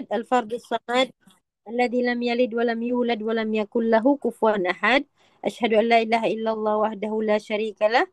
ahad, al-fardus samad, alladzi lam yalid wa lam yulad wa lam yakul lahu kufuwan ahad. Asyhadu an la ilaha illallah wahdahu la syarika lah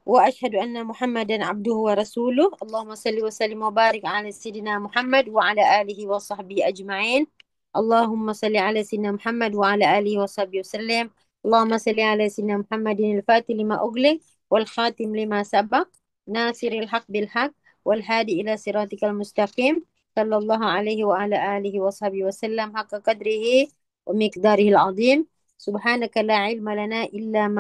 وأشهد أن محمدا عبده ورسوله. اللهم صل وسلم وبارك على سيدنا محمد وعلى آله وصحبه أجمعين. اللهم صل على سيدنا محمد وعلى آله وصحبه وسلم. اللهم صل على سيدنا محمد الفاتح لما أغلق والخاتم لما سبق ناصر الحق بالحق والهادي إلى صراطك المستقيم صلى الله عليه وعلى آله وصحبه وسلم حق قدره ومقداره العظيم. سبحانك لا علم لنا إلا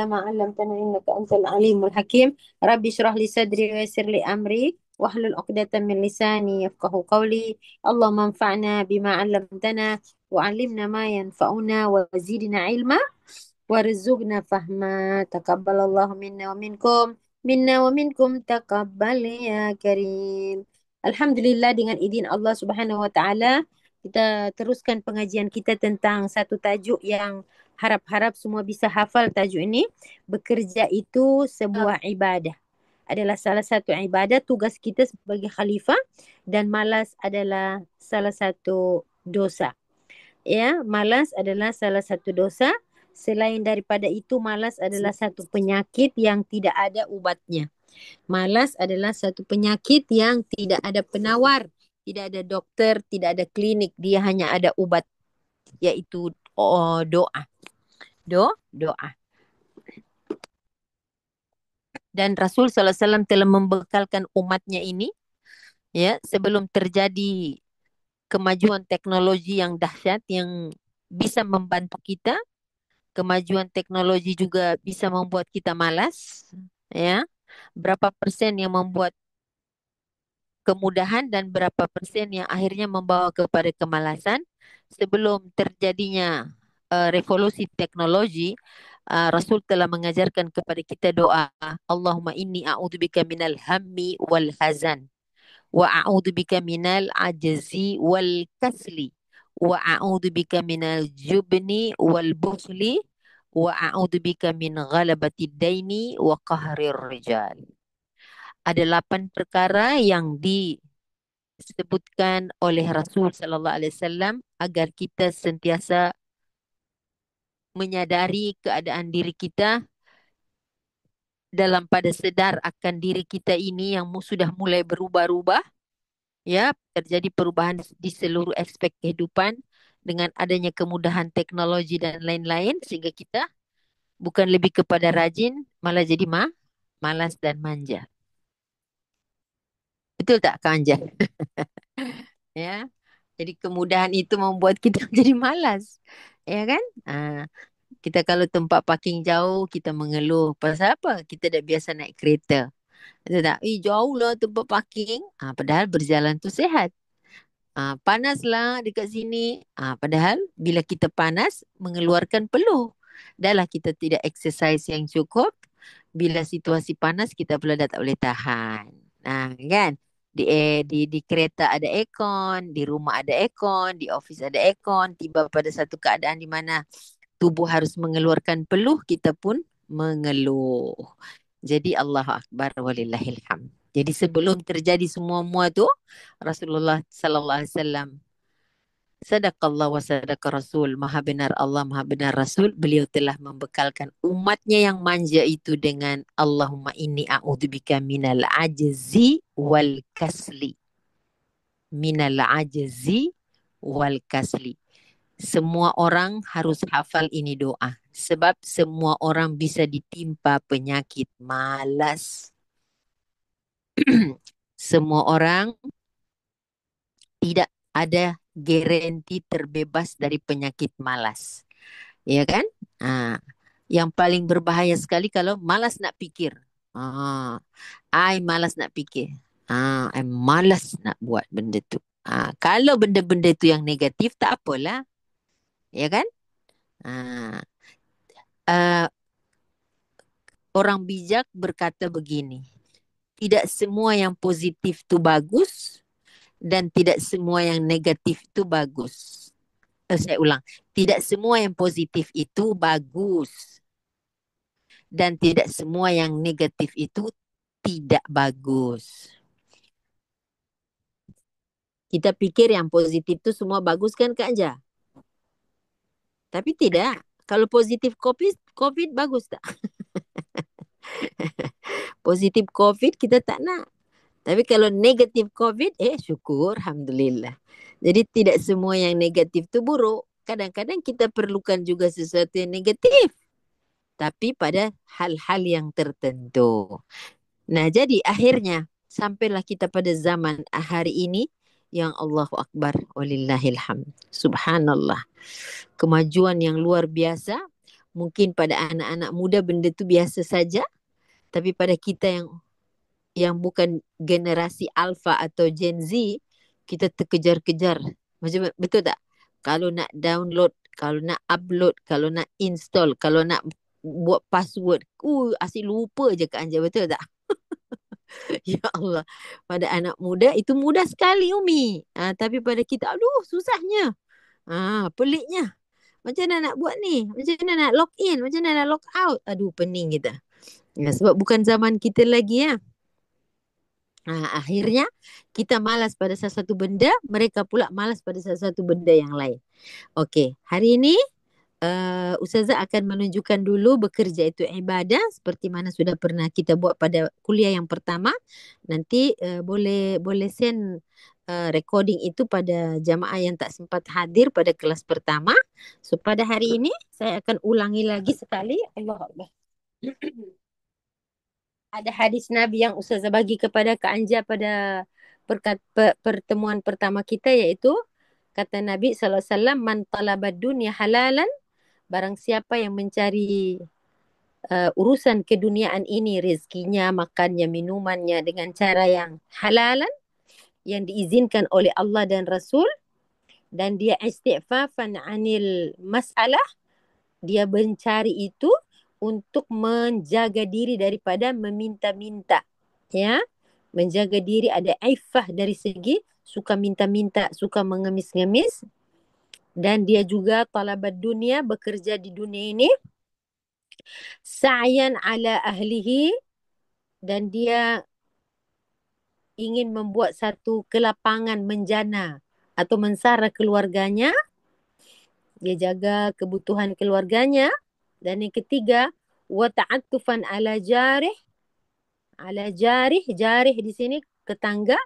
ما علمتنا إنك أنت العليم الحكيم. ربي اشرح لي صدري ويسر لي أمري واحلل عقدة من لساني يفقه قولي. اللهم انفعنا بما علمتنا وعلمنا ما ينفعنا وزدنا علما وارزقنا فهما. تقبل الله منا ومنكم تقبل يا كريم. Alhamdulillah, dengan izin Allah Subhanahu wa taala kita teruskan pengajian kita tentang satu tajuk yang harap-harap semua bisa hafal tajuk ini. Bekerja itu sebuah ibadah. Adalah salah satu ibadah, tugas kita sebagai khalifah, dan malas adalah salah satu dosa. Ya, malas adalah salah satu dosa. Selain daripada itu, malas adalah satu penyakit yang tidak ada ubatnya. Malas adalah satu penyakit yang tidak ada penawar, tidak ada dokter, tidak ada klinik. Dia hanya ada ubat, yaitu doa. Doa. Dan Rasul sallallahu alaihi wasallam telah membekalkan umatnya ini, ya, sebelum terjadi kemajuan teknologi yang dahsyat yang bisa membantu kita. Kemajuan teknologi juga bisa membuat kita malas, ya. Berapa persen yang membuat kemudahan dan berapa persen yang akhirnya membawa kepada kemalasan. Sebelum terjadinya revolusi teknologi, Rasul telah mengajarkan kepada kita doa, Allahumma inni a'udzubika minal hammi wal hazan wa a'udzubika minal ajzi wal kasli wa a'udzubika minal jubni wal bukhli wa a'udzubika min ghalabati daini wa qahrir rijal. Ada 8 perkara yang disebutkan oleh Rasul sallallahu alaihi wasallam agar kita sentiasa menyadari keadaan diri kita, dalam pada sedar akan diri kita ini yang sudah mulai berubah-ubah, ya, terjadi perubahan di seluruh aspek kehidupan dengan adanya kemudahan teknologi dan lain-lain, sehingga kita bukan lebih kepada rajin, malah jadi malas dan manja. Betul tak, Kak Anja? Ya. Jadi kemudahan itu membuat kita jadi malas. Ya kan? Kita kalau tempat parking jauh, kita mengeluh. Pasal apa? Kita dah biasa naik kereta. Betul tak? Jauh lah tempat parking. Padahal berjalan tu sehat. Panas lah dekat sini. Padahal bila kita panas, mengeluarkan peluh. Dah lah kita tidak exercise yang cukup. Bila situasi panas, kita pula dah tak boleh tahan. Kan? Di kereta ada aircon, di rumah ada aircon, di office ada aircon. Tiba pada satu keadaan di mana tubuh harus mengeluarkan peluh, kita pun mengeluh. Jadi Allahu Akbar walillahilham. Jadi sebelum terjadi semua-mua tu, Rasulullah sallallahu alaihi wasallam, sadaqallah wa sadaqa Rasul, maha benar Allah, maha benar Rasul, beliau telah membekalkan umatnya yang manja itu dengan Allahumma inni a'udzubika minal ajzi wal kasli. Minal ajzi wal kasli. Semua orang harus hafal ini doa. Sebab semua orang bisa ditimpa penyakit malas. Semua orang tidak ada garanti terbebas dari penyakit malas. Ya kan? Ah, yang paling berbahaya sekali kalau malas nak fikir. I malas nak fikir. I malas nak buat benda tu. Kalau benda-benda tu yang negatif, tak apalah. Ya kan? Ah, uh, orang bijak berkata begini, tidak semua yang positif tu bagus dan tidak semua yang negatif tu bagus. Saya ulang, tidak semua yang positif itu bagus dan tidak semua yang negatif itu tidak bagus. Kita pikir yang positif itu semua bagus kan Kak Anja? Tapi tidak. Kalau positif COVID bagus tak? Positif COVID kita tak nak. Tapi kalau negatif COVID, syukur, Alhamdulillah. Jadi tidak semua yang negatif itu buruk. Kadang-kadang kita perlukan juga sesuatu yang negatif. Tapi pada hal-hal yang tertentu. Nah, jadi akhirnya sampailah kita pada zaman hari ini yang Allahu Akbar walillahilham. Subhanallah. Kemajuan yang luar biasa. Mungkin pada anak-anak muda benda itu biasa saja, tapi pada kita yang bukan generasi Alpha atau Gen Z, kita terkejar-kejar. Macam betul tak? Kalau nak download, kalau nak upload, kalau nak install, kalau nak buat password, asyik lupa je Kak Anja, betul tak? Ya Allah. Pada anak muda itu mudah sekali Umi. Tapi pada kita, aduh susahnya. Peliknya. Macam mana nak buat ni? Macam mana nak log in? Macam mana nak log out? Aduh pening kita. Ya, sebab bukan zaman kita lagi ya. Akhirnya kita malas pada sesuatu benda, mereka pula malas pada sesuatu benda yang lain. Okey, hari ini Ustazah akan menunjukkan dulu bekerja itu ibadah seperti mana sudah pernah kita buat pada kuliah yang pertama. Nanti boleh send recording itu pada jamaah yang tak sempat hadir pada kelas pertama. So pada hari ini saya akan ulangi lagi sekali. Allah Allah. Ada hadis Nabi yang Ustazah bagi kepada Kak Anja pada pertemuan pertama kita, iaitu kata Nabi SAW, man talabad dunya halalan, barang siapa yang mencari urusan keduniaan ini, rezekinya, makannya, minumannya dengan cara yang halalan, yang diizinkan oleh Allah dan Rasul, dan dia istighfafan anil masalah, dia mencari itu untuk menjaga diri daripada meminta-minta, ya, menjaga diri, ada iffah dari segi suka minta-minta, suka mengemis-ngemis, dan dia juga talabad dunia, bekerja di dunia ini, sa'yan ala ahlihi, dan dia ingin membuat satu kelapangan menjana atau mensara keluarganya, dia jaga kebutuhan keluarganya. Dan yang ketiga, wa ta'attufan ala jarih, jarih di sini tetangga,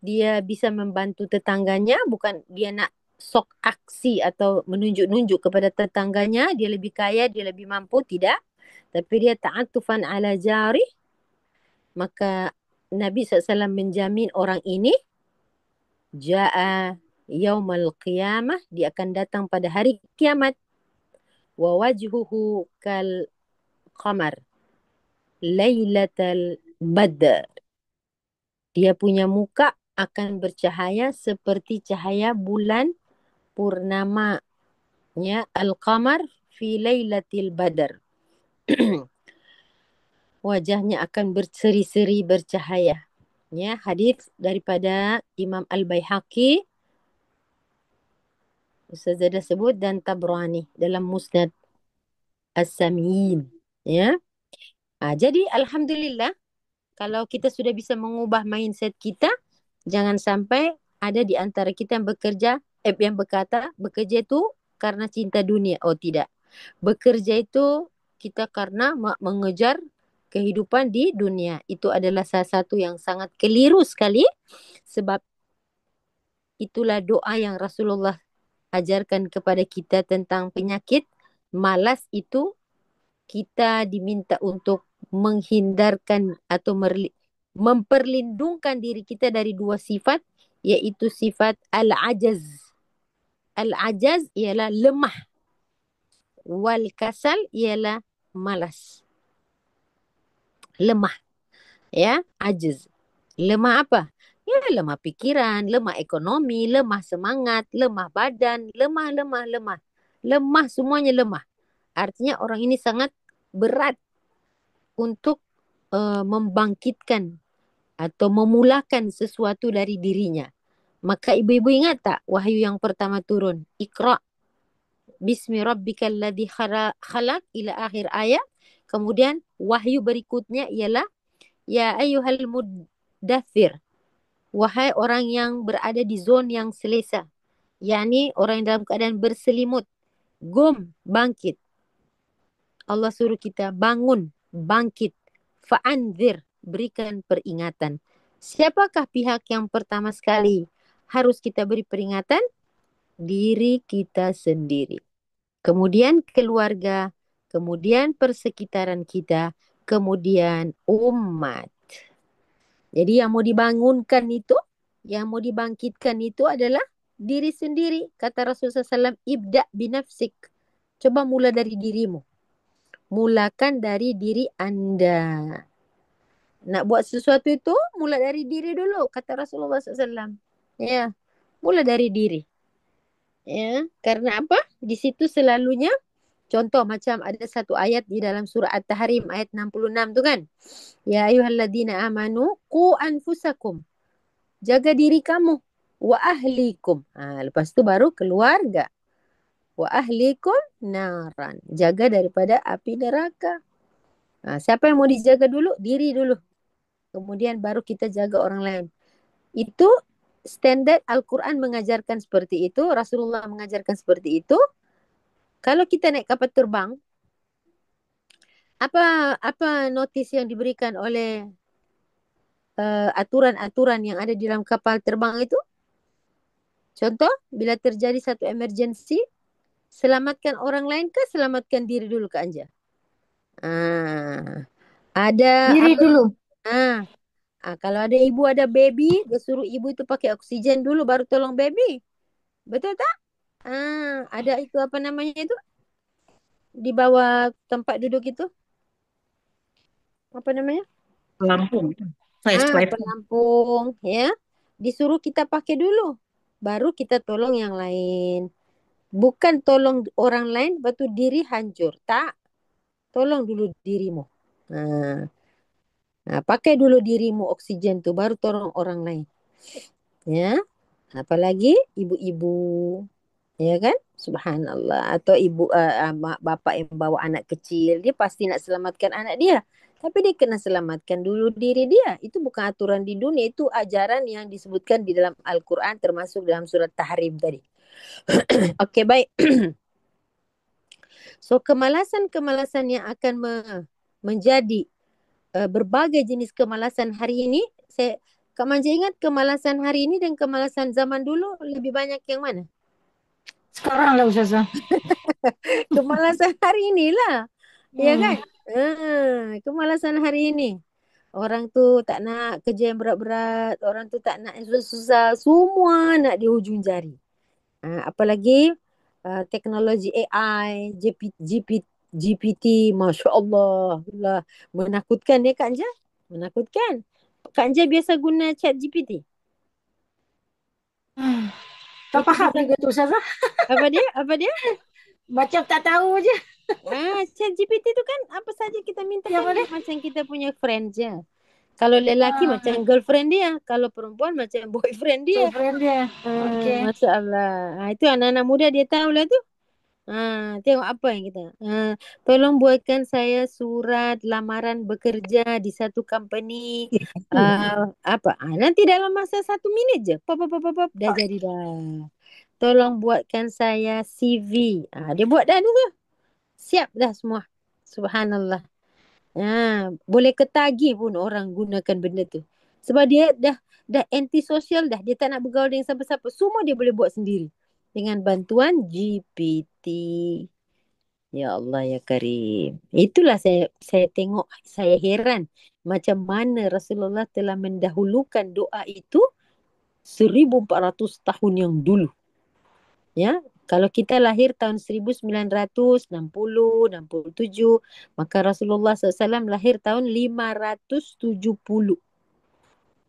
dia bisa membantu tetangganya, bukan dia nak sok aksi atau menunjuk-nunjuk kepada tetangganya dia lebih kaya, dia lebih mampu, tidak, tapi dia ta'attufan ala jarih. Maka Nabi SAW menjamin orang ini ja'a yaumal qiyamah, dia akan datang pada hari kiamat, wa wajhuhu kal qamar lailatal badr, dia punya muka akan bercahaya seperti cahaya bulan purnama, ya, al-qamar fi lailatil badr. Wajahnya akan berseri-seri bercahaya. Ya, hadis daripada Imam Al-Baihaqi, Ustazah dah sebut, dan Tabrani dalam Musnad As-Sami'in. Ya. Jadi alhamdulillah, kalau kita sudah bisa mengubah mindset kita, jangan sampai ada di antara kita yang yang berkata bekerja itu karena cinta dunia. Oh tidak. Bekerja itu kita karena mengejar kehidupan di dunia. Itu adalah salah satu yang sangat keliru sekali, sebab itulah doa yang Rasulullah ajarkan kepada kita tentang penyakit malas itu. Kita diminta untuk menghindarkan atau memperlindungkan diri kita dari dua sifat, yaitu sifat al-ajaz. Al-ajaz ialah lemah, wal kasal ialah malas. Lemah, ya, ajaz. Lemah apa? Ya, lemah pikiran, lemah ekonomi, lemah semangat, lemah badan, lemah. Lemah, semuanya lemah. Artinya orang ini sangat berat untuk membangkitkan atau memulakan sesuatu dari dirinya. Maka ibu-ibu ingat tak wahyu yang pertama turun? Iqra bismi rabbikal ladzi khalaq ila akhir ayat. Kemudian wahyu berikutnya ialah ya ayyuhal muddathir Wahai orang yang berada di zon yang selesa, yakni orang yang dalam keadaan berselimut, gum, bangkit. Allah suruh kita bangun, bangkit. Fa'anzir, berikan peringatan. Siapakah pihak yang pertama sekali harus kita beri peringatan? Diri kita sendiri. Kemudian keluarga, kemudian persekitaran kita, kemudian umat. Jadi yang mau dibangunkan itu, yang mau dibangkitkan itu adalah diri sendiri. Kata Rasulullah SAW, ibda binafsik. Coba mula dari dirimu. Mulakan dari diri Anda. Nak buat sesuatu itu, mula dari diri dulu. Kata Rasulullah SAW. Ya, mula dari diri. Ya, karena apa? Di situ selalunya, contoh macam ada satu ayat di dalam surah At-Tahrim ayat 66 tu kan. Ya ayyuhalladzina amanu qu anfusakum. Jaga diri kamu. Wa ahlikum. Lepas tu baru keluarga. Wa ahlikum naran. Jaga daripada api neraka. Siapa yang mau dijaga dulu? Diri dulu. Kemudian baru kita jaga orang lain. Itu standard Al-Quran mengajarkan seperti itu. Rasulullah mengajarkan seperti itu. Kalau kita naik kapal terbang, apa notis yang diberikan oleh aturan-aturan yang ada di dalam kapal terbang itu? Contoh, bila terjadi satu emergency, selamatkan orang lain ke selamatkan diri dulu ke Anja? Ah, ada Diri apa? dulu. Ah, kalau ada ibu ada baby, dia suruh ibu itu pakai oksigen dulu baru tolong baby. Betul tak? Ada itu apa namanya itu? Di bawah tempat duduk itu, apa namanya? Lampung. First wiper. Pelampung, ya. Disuruh kita pakai dulu. Baru kita tolong yang lain. Bukan tolong orang lain, batu diri hancur. Tak, tolong dulu dirimu. Nah, pakai dulu dirimu oksigen tuh, baru tolong orang lain. Ya, apalagi ibu-ibu, ya kan? Subhanallah. Atau ibu, bapak yang bawa anak kecil, dia pasti nak selamatkan anak dia. Tapi dia kena selamatkan dulu diri dia. Itu bukan aturan di dunia, itu ajaran yang disebutkan di dalam Al-Quran, termasuk dalam surat Tahrim tadi. Okey, baik. So, kemalasan-kemalasan yang akan menjadi berbagai jenis kemalasan hari ini, Kak Manja ingat kemalasan hari ini dan kemalasan zaman dulu lebih banyak yang mana? Sekarang lah Ustazah. Kemalasan hari inilah. Ya Hmm. kan? Kemalasan hari ini. Orang tu tak nak kerja yang berat-berat. Orang tu tak nak yang susah-susah. Semua nak di hujung jari. Apalagi teknologi AI, GPT, Masya Allah. Lah, menakutkan ya Kak Anja? Menakutkan. Kak Anja biasa guna chat GPT. Tak Itu faham bisa, juga tu Ustazah. apa dia? Apa dia? Macam tak tahu je. Chat GPT tu kan apa saja kita mintakan Siapa dia dia? macam kita punya friend je. Kalau lelaki macam Ah, girlfriend dia, kalau perempuan macam boyfriend dia. boyfriend dia. Okey. Masya Allah. Itu anak-anak muda dia tahulah tu. Tengok apa yang kita. Tolong buatkan saya surat lamaran bekerja di satu company. Apa? Nanti dalam masa 1 minit je. Pop, pop, pop, pop, pop, dah jadi dah. Tolong buatkan saya CV. Dia buat dah tu. Siap dah semua. Subhanallah. Boleh ketagih pun orang gunakan benda tu. Sebab dia dah anti sosial dah. Dia tak nak bergaul dengan siapa-siapa. Semua dia boleh buat sendiri. Dengan bantuan GPT. Ya Allah ya Karim. Itulah saya tengok, saya heran macam mana Rasulullah telah mendahulukan doa itu 1400 tahun yang dulu. Ya, kalau kita lahir tahun 1960, 67, maka Rasulullah SAW lahir tahun 570.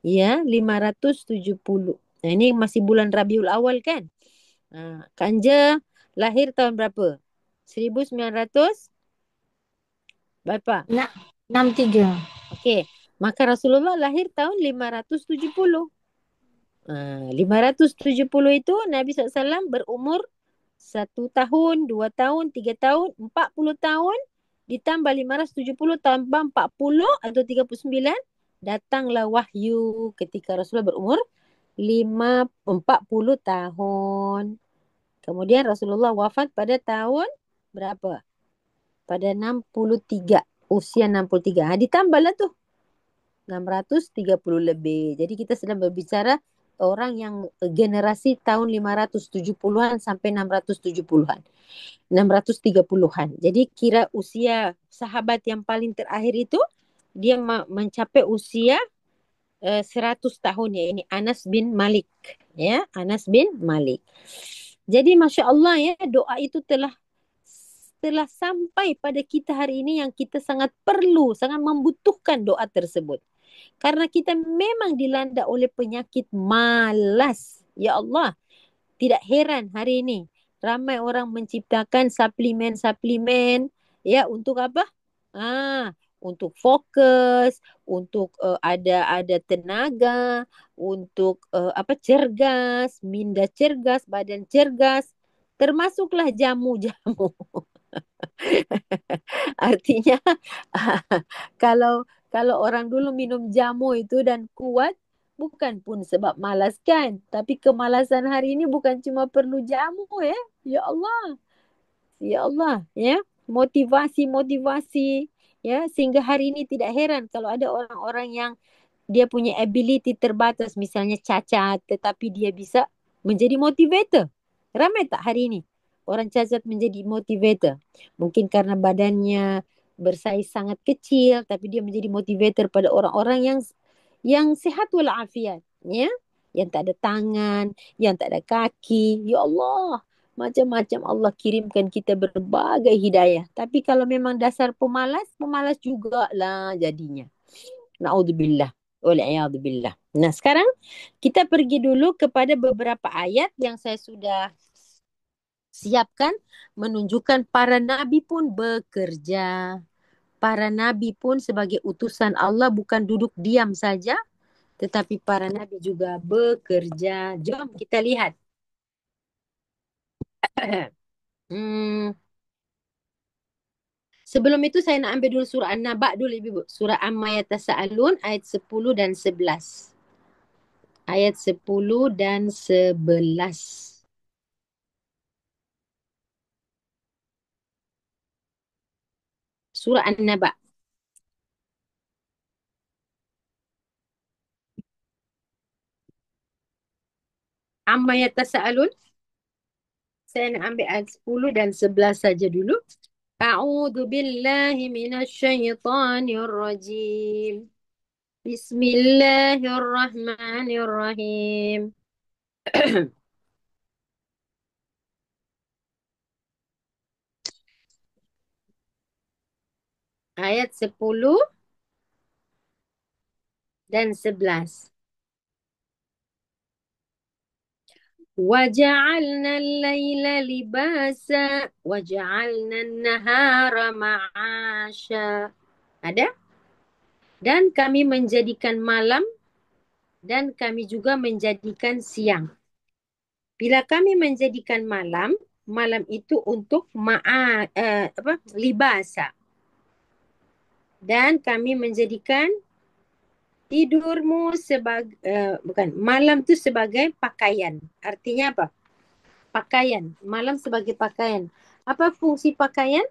Ya, 570. Nah, ini masih bulan Rabiul Awal kan? Kanja lahir tahun berapa? 1900 berapa? Nak 63. Okey. Maka Rasulullah lahir tahun 570. 570 itu Nabi SAW berumur 1 tahun, 2 tahun, 3 tahun, 40 tahun, ditambah 570 tambah 40 atau 39. datanglah wahyu ketika Rasulullah berumur 40 tahun. Kemudian Rasulullah wafat pada tahun berapa? Pada 63. Usia 63. Ditambahlah tuh 630 lebih. Jadi kita sedang berbicara orang yang generasi tahun 570-an sampai 670-an. 630-an. Jadi kira usia sahabat yang paling terakhir itu dia mencapai usia 100 tahun ya. Ini Anas bin Malik. Ya, Anas bin Malik. Jadi Masya Allah ya, doa itu telah sampai pada kita hari ini yang kita sangat perlu, sangat membutuhkan doa tersebut. Karena kita memang dilanda oleh penyakit malas. Ya Allah, tidak heran hari ini ramai orang menciptakan suplemen-suplemen ya untuk apa? Untuk fokus, untuk ada tenaga, untuk apa cergas, minda cergas, badan cergas, termasuklah jamu-jamu. Artinya kalau kalau orang dulu minum jamu itu dan kuat bukan pun sebab malas kan, tapi kemalasan hari ini bukan cuma perlu jamu ya. Ya Allah, ya Allah, ya. Motivasi ya sehingga hari ini tidak heran kalau ada orang-orang yang dia punya ability terbatas, misalnya cacat, tetapi dia bisa menjadi motivator. Ramai tak hari ini orang cacat menjadi motivator? Mungkin karena badannya bersaiz sangat kecil, tapi dia menjadi motivator pada orang-orang yang sehat walafiat, ya, yang tak ada tangan, yang tak ada kaki. Ya Allah, macam-macam Allah kirimkan kita berbagai hidayah. Tapi kalau memang dasar pemalas, pemalas jugalah jadinya. Naudzubillah. Wal'iyadzubillah. Nah, sekarang kita pergi dulu kepada beberapa ayat yang saya sudah siapkan menunjukkan para nabi pun bekerja. Para nabi pun sebagai utusan Allah bukan duduk diam saja, tetapi para nabi juga bekerja. Jom kita lihat. hmm, Sebelum itu saya nak ambil dulu surah An-Naba dulu Ibu. Surah Amma Yatasaalun ayat 10 dan 11. Ayat 10 dan 11. Surah An-Naba. Amma Yatasaalun. Saya nak ambil ayat 10 dan 11 saja dulu. A'udzu billahi minasyaitonir rajim. Bismillahirrahmanirrahim. Ayat 10 dan 11. وجعلنا الليل لباسا وجعلنا النهار معاشا. Ada? Dan kami menjadikan malam dan kami juga menjadikan siang. Bila kami menjadikan malam, malam itu untuk libasa. Dan kami menjadikan tidurmu sebagai bukan, malam itu sebagai pakaian. Artinya apa? Pakaian. Malam sebagai pakaian. Apa fungsi pakaian?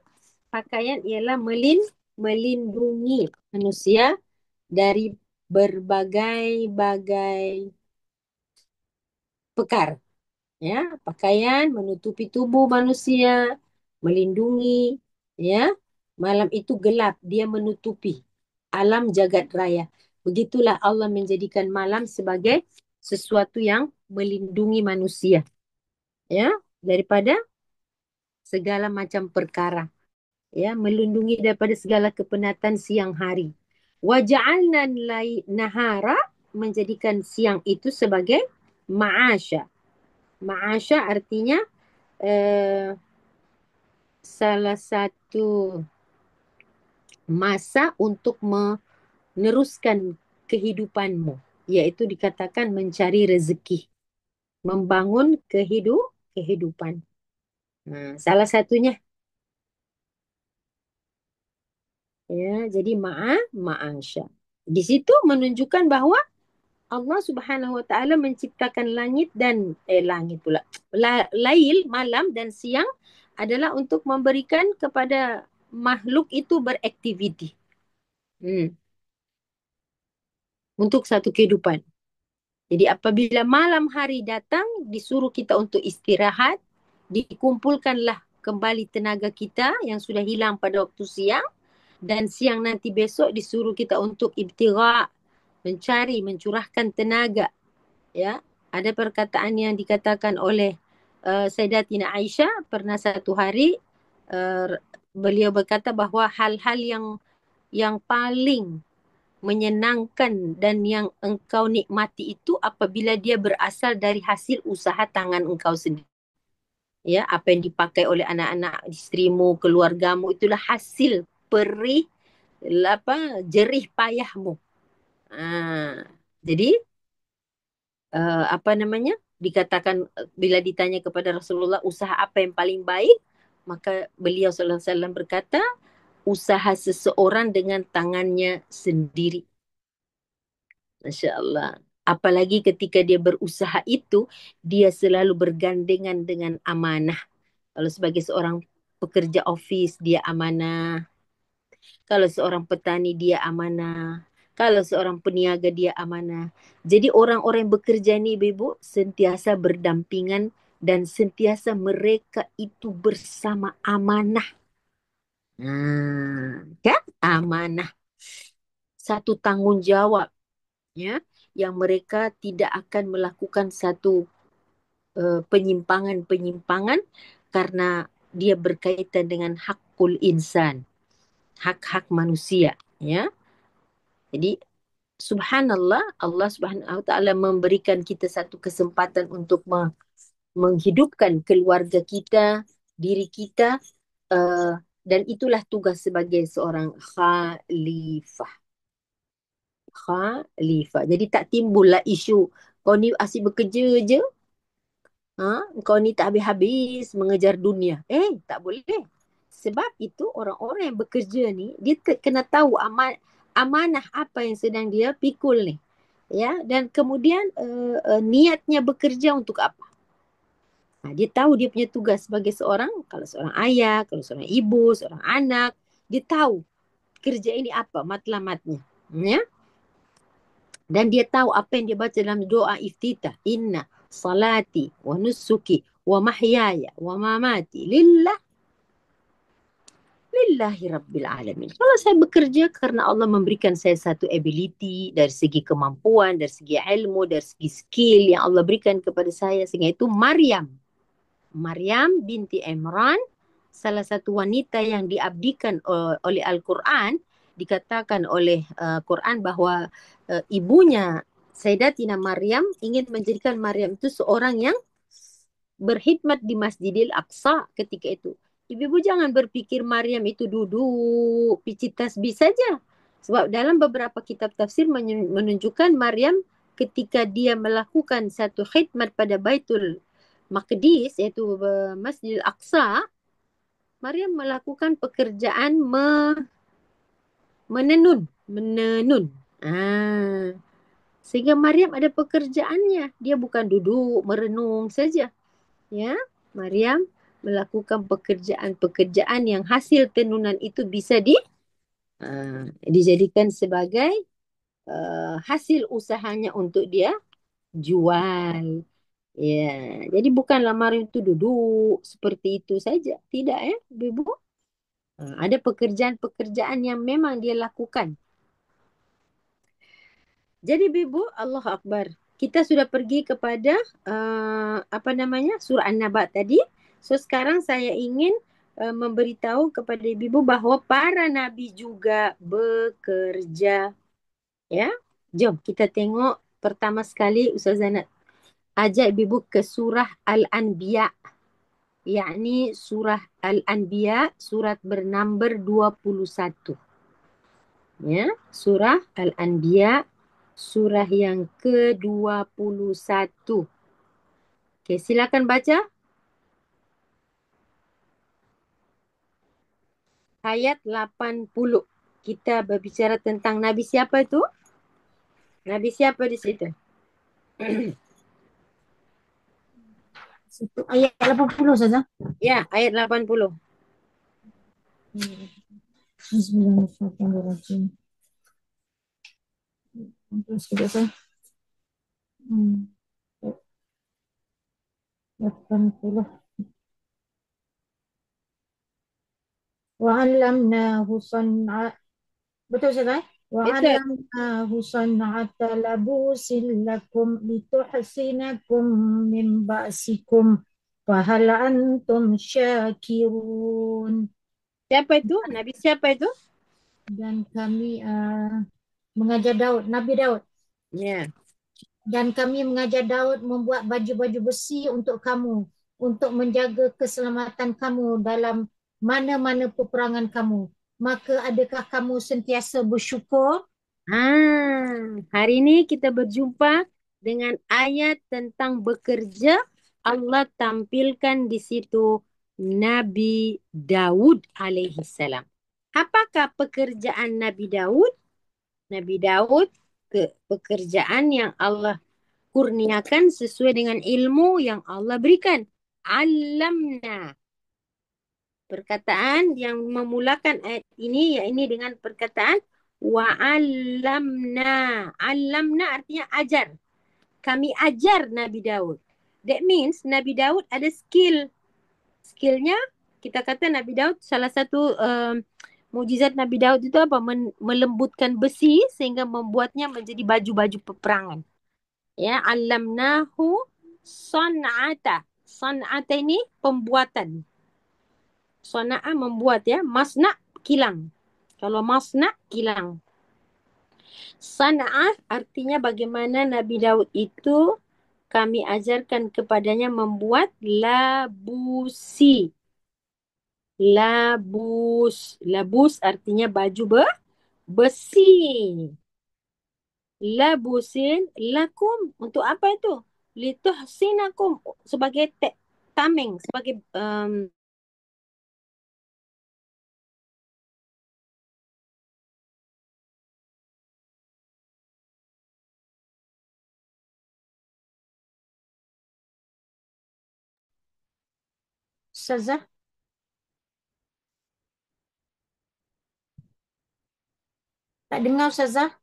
Pakaian ialah melindungi manusia dari berbagai-bagai pekar. Ya, pakaian menutupi tubuh manusia, melindungi, ya. Malam itu gelap, dia menutupi alam jagat raya. Begitulah Allah menjadikan malam sebagai sesuatu yang melindungi manusia, ya, daripada segala macam perkara, ya, melindungi daripada segala kepenatan siang hari. Waja'alna nahara, menjadikan siang itu sebagai ma'asya. Ma'asya artinya salah satu masa untuk meneruskan kehidupanmu, yaitu dikatakan mencari rezeki, membangun kehidupan. Salah satunya, ya. Jadi ma'asya. Di situ menunjukkan bahawa Allah Subhanahu Wa Taala menciptakan langit dan langit pula. Lail, malam dan siang adalah untuk memberikan kepada makhluk itu beraktiviti. Hmm. Untuk satu kehidupan. Jadi apabila malam hari datang, disuruh kita untuk istirahat, dikumpulkanlah kembali tenaga kita yang sudah hilang pada waktu siang, dan siang nanti besok disuruh kita untuk ibtigha, mencari, mencurahkan tenaga. Ya, ada perkataan yang dikatakan oleh Sayyidatina Aisyah pernah satu hari uh, beliau berkata bahawa hal-hal yang paling menyenangkan dan yang engkau nikmati itu apabila dia berasal dari hasil usaha tangan engkau sendiri. Ya, apa yang dipakai oleh anak-anak isterimu, keluargamu itulah hasil perih jerih payahmu. Jadi apa namanya? Dikatakan bila ditanya kepada Rasulullah usaha apa yang paling baik, maka beliau sallallahu alaihi wasallam berkata, usaha seseorang dengan tangannya sendiri. Masya Allah. Apalagi ketika dia berusaha itu, dia selalu bergandengan dengan amanah. Kalau sebagai seorang pekerja office, dia amanah. Kalau seorang petani, dia amanah. Kalau seorang peniaga, dia amanah. Jadi orang-orang yang bekerja ni, Ibu, sentiasa berdampingan dan sentiasa mereka itu bersama amanah. Kan? Amanah. Satu tanggungjawab, ya, yang mereka tidak akan melakukan satu penyimpangan-penyimpangan karena dia berkaitan dengan hakul insan, hak-hak manusia, ya. Jadi subhanallah, Allah Subhanahu wa taala memberikan kita satu kesempatan untuk menghidupkan keluarga kita, diri kita, dan itulah tugas sebagai seorang khalifah. Khalifah. Jadi tak timbullah isu kau ni asyik bekerja je, kau ni tak habis-habis mengejar dunia. Tak boleh. Sebab itu orang-orang yang bekerja ni, dia kena tahu amanah apa yang sedang dia pikul ni. Ya, dan kemudian niatnya bekerja untuk apa. Dia tahu dia punya tugas sebagai seorang, kalau seorang ayah, kalau seorang ibu, seorang anak, dia tahu kerja ini apa matlamatnya. Ya. Dan dia tahu apa yang dia baca dalam doa iftitah. Inna salati wa nusuki wa mahyaya wa mamati lillahi rabbil alamin. Kalau saya bekerja karena Allah memberikan saya satu ability dari segi kemampuan, dari segi ilmu, dari segi skill yang Allah berikan kepada saya. Sehingga itu Maryam. Maryam binti Imran, salah satu wanita yang diabdikan oleh Al-Quran, dikatakan oleh Quran bahawa ibunya Sayyidatina Maryam ingin menjadikan Maryam itu seorang yang berkhidmat di Masjidil Aqsa ketika itu. Ibu-ibu jangan berpikir Maryam itu duduk picit tasbih saja. Sebab dalam beberapa kitab tafsir menunjukkan Maryam ketika dia melakukan satu khidmat pada Baitul Maqdis, iaitu Masjidil Aqsa, Maryam melakukan pekerjaan menenun. Menenun. Sehingga Maryam ada pekerjaannya. Dia bukan duduk merenung saja. Ya, Maryam melakukan pekerjaan-pekerjaan yang hasil tenunan itu bisa dijadikan sebagai hasil usahanya untuk dia jual. Ya, jadi bukanlah Maryam itu duduk seperti itu saja. Tidak ya, Ibu. Ada pekerjaan-pekerjaan yang memang dia lakukan. Jadi Ibu, Allah Akbar. Kita sudah pergi kepada apa namanya? Surah An-Naba tadi. So sekarang saya ingin memberitahu kepada Ibu bahawa para nabi juga bekerja. Ya. Jom kita tengok pertama sekali Ustazah nak ajak Ibu ke surah Al-Anbiya. Yakni surah Al-Anbiya, surat bernumber 21. Ya, surah Al-Anbiya, surah yang ke-21. Okey, silakan baca ayat 80. kita berbicara tentang Nabi siapa itu? Nabi siapa di situ? Situ ayat 80 saja. Ya, ayat 80. Bismillahirrahmanirrahim. Terus juga saya. Hmm. 80. Wa'allamnahu san'a. Betul saya? Betul. Wa'allamnahu san'ata labusin lakum lituhsinakum min ba'sikum. Fahal antum syakirun. Siapa itu? Nabi siapa itu? Dan kami mengajar Daud, Nabi Daud. Ya. Dan kami mengajar Daud membuat baju-baju besi untuk kamu, untuk menjaga keselamatan kamu dalam mana-mana peperangan kamu. Maka adakah kamu sentiasa bersyukur? Hari ini kita berjumpa dengan ayat tentang bekerja. Allah tampilkan di situ Nabi Daud alaihi salam. Apakah pekerjaan Nabi Daud? Nabi Daud pekerjaan yang Allah kurniakan sesuai dengan ilmu yang Allah berikan. Alamna. Perkataan yang memulakan ayat ini yakni dengan perkataan wa'allamna. Alamna artinya ajar. Kami ajar Nabi Daud. That means Nabi Daud ada skill. Skillnya kita kata Nabi Daud salah satu mujizat Nabi Daud itu apa? Melembutkan besi sehingga membuatnya menjadi baju-baju peperangan. Ya, alamnahu san'ata. San'ata ini pembuatan. Sana'a membuat ya. Masna' kilang. Kalau masna' kilang. Sana'ah artinya bagaimana Nabi Daud itu kami ajarkan kepadanya membuat labusi. Labus. Labus artinya baju besi. Labusin lakum. Untuk apa itu? Lituhsinakum. Sebagai tameng. Sebagai Ustazah, tak dengar Ustazah?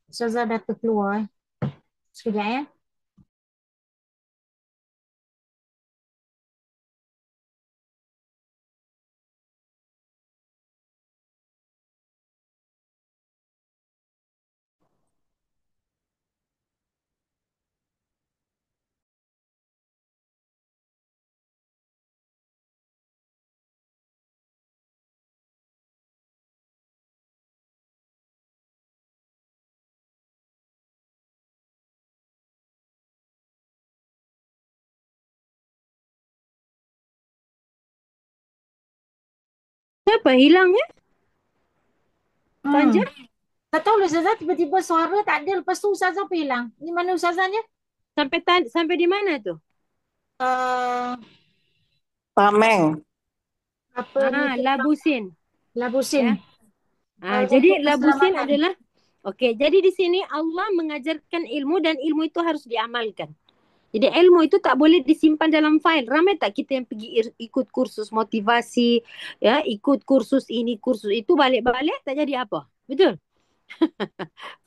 Ustazah dah terkeluar. Sekejap ya. apa hilang ya? Hmm. Tanja? Tak tahu lah Ustazah, tiba-tiba suara tak ada. Lepas tu Ustazah apa hilang? Ni mana Ustazahnya? Sampai di mana tuh? Uh, Tameng. apa ni? Labusin. Labusin. Ya. Jadi Untuk labusin keselamatan. adalah okey. Jadi di sini Allah mengajarkan ilmu dan ilmu itu harus diamalkan. Jadi ilmu itu tak boleh disimpan dalam fail. Ramai tak kita yang pergi ikut kursus motivasi, ya, ikut kursus ini, kursus itu, balik-balik tak jadi apa. Betul?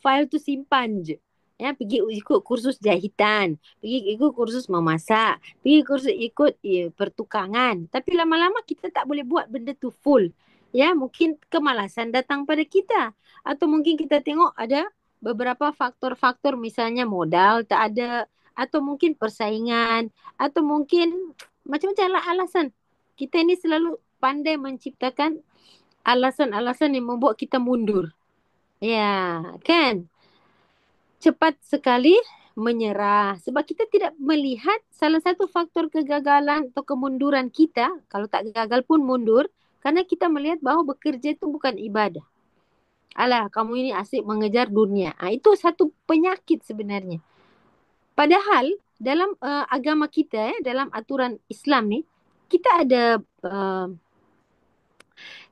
File tu simpan je. Ya, pergi ikut kursus jahitan, pergi ikut kursus memasak, pergi kursus ikut pertukangan. Tapi lama-lama kita tak boleh buat benda tu full. Ya, mungkin kemalasan datang pada kita. Atau mungkin kita tengok ada beberapa faktor-faktor, misalnya modal tak ada, atau mungkin persaingan, atau mungkin macam-macam lah alasan. Kita ini selalu pandai menciptakan alasan-alasan yang membuat kita mundur. Ya, kan? Cepat sekali menyerah. Sebab kita tidak melihat salah satu faktor kegagalan atau kemunduran kita, kalau tak gagal pun mundur, karena kita melihat bahawa bekerja itu bukan ibadah. Alah, kamu ini asyik mengejar dunia. Itu satu penyakit sebenarnya. Padahal dalam agama kita, dalam aturan Islam ni, kita ada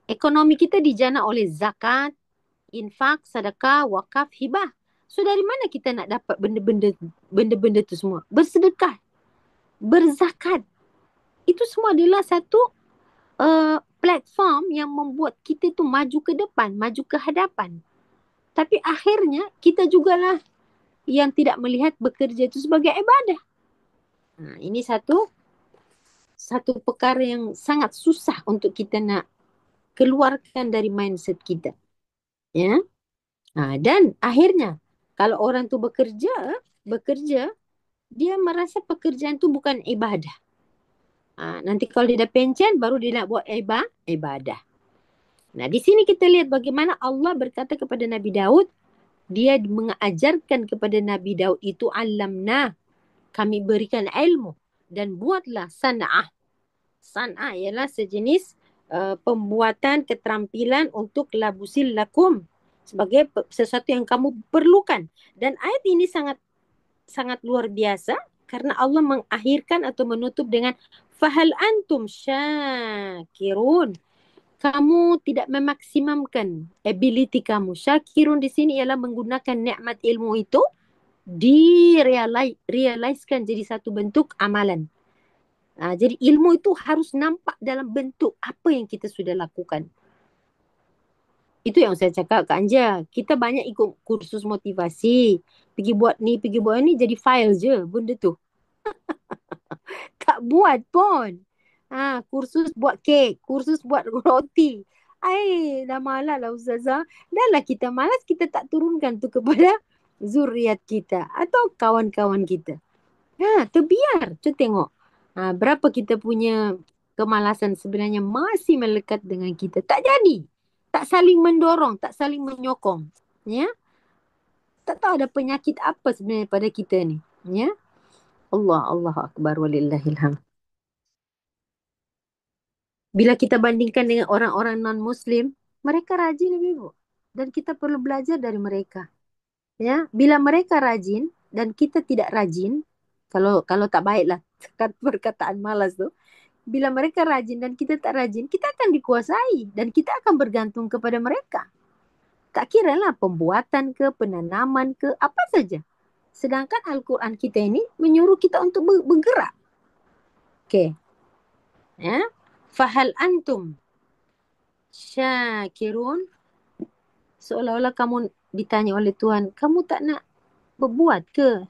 ekonomi kita dijana oleh zakat, infak, sedekah, wakaf, hibah. So dari mana kita nak dapat benda-benda tu semua? Bersedekah, berzakat. Itu semua adalah satu platform yang membuat kita tu maju ke depan, maju ke hadapan. Tapi akhirnya kita jugalah yang tidak melihat bekerja itu sebagai ibadah. Ini satu perkara yang sangat susah untuk kita nak keluarkan dari mindset kita. Ya. Dan akhirnya kalau orang tu bekerja, dia merasa pekerjaan tu bukan ibadah. Nanti kalau dia dah pencen, baru dia nak buat ibadah. Nah, di sini kita lihat bagaimana Allah berkata kepada Nabi Daud, dia mengajarkan kepada Nabi Daud itu alamna, kami berikan ilmu dan buatlah san'ah. San'ah ialah sejenis pembuatan keterampilan untuk labusil lakum, sebagai sesuatu yang kamu perlukan. Dan ayat ini sangat sangat luar biasa karena Allah mengakhirkan atau menutup dengan fahal antum syakirun. Kamu tidak memaksimumkan ability kamu. Syakirun di sini ialah menggunakan nikmat ilmu itu direaliskan jadi satu bentuk amalan. Jadi ilmu itu harus nampak dalam bentuk apa yang kita sudah lakukan. Itu yang saya cakap Kak Anja. Kita banyak ikut kursus motivasi. Pergi buat ni, pergi buat ni, jadi file je benda tu. Tak buat pun. Kursus buat kek, kursus buat roti. Dah malas lah Ustazah. Dah lah kita malas, kita tak turunkan tu kepada zuriat kita atau kawan-kawan kita. Terbiar. Cuba tengok. Berapa kita punya kemalasan sebenarnya masih melekat dengan kita. Tak jadi. Tak saling mendorong, tak saling menyokong. Ya. Tak tahu ada penyakit apa sebenarnya pada kita ni. Ya. Allah Akbar walillahilham. Bila kita bandingkan dengan orang-orang non-Muslim, mereka rajin lebih Bu. Dan kita perlu belajar dari mereka. Ya, bila mereka rajin dan kita tidak rajin, kalau tak baiklah perkataan malas tu. Bila mereka rajin dan kita tak rajin, kita akan dikuasai dan kita akan bergantung kepada mereka. Tak kira lah pembuatan ke, penanaman ke, apa saja. Sedangkan Al-Quran kita ini menyuruh kita untuk bergerak. Okey. Ya. Fahal antum syakirun, seolah-olah kamu ditanya oleh Tuhan, kamu tak nak berbuat ke?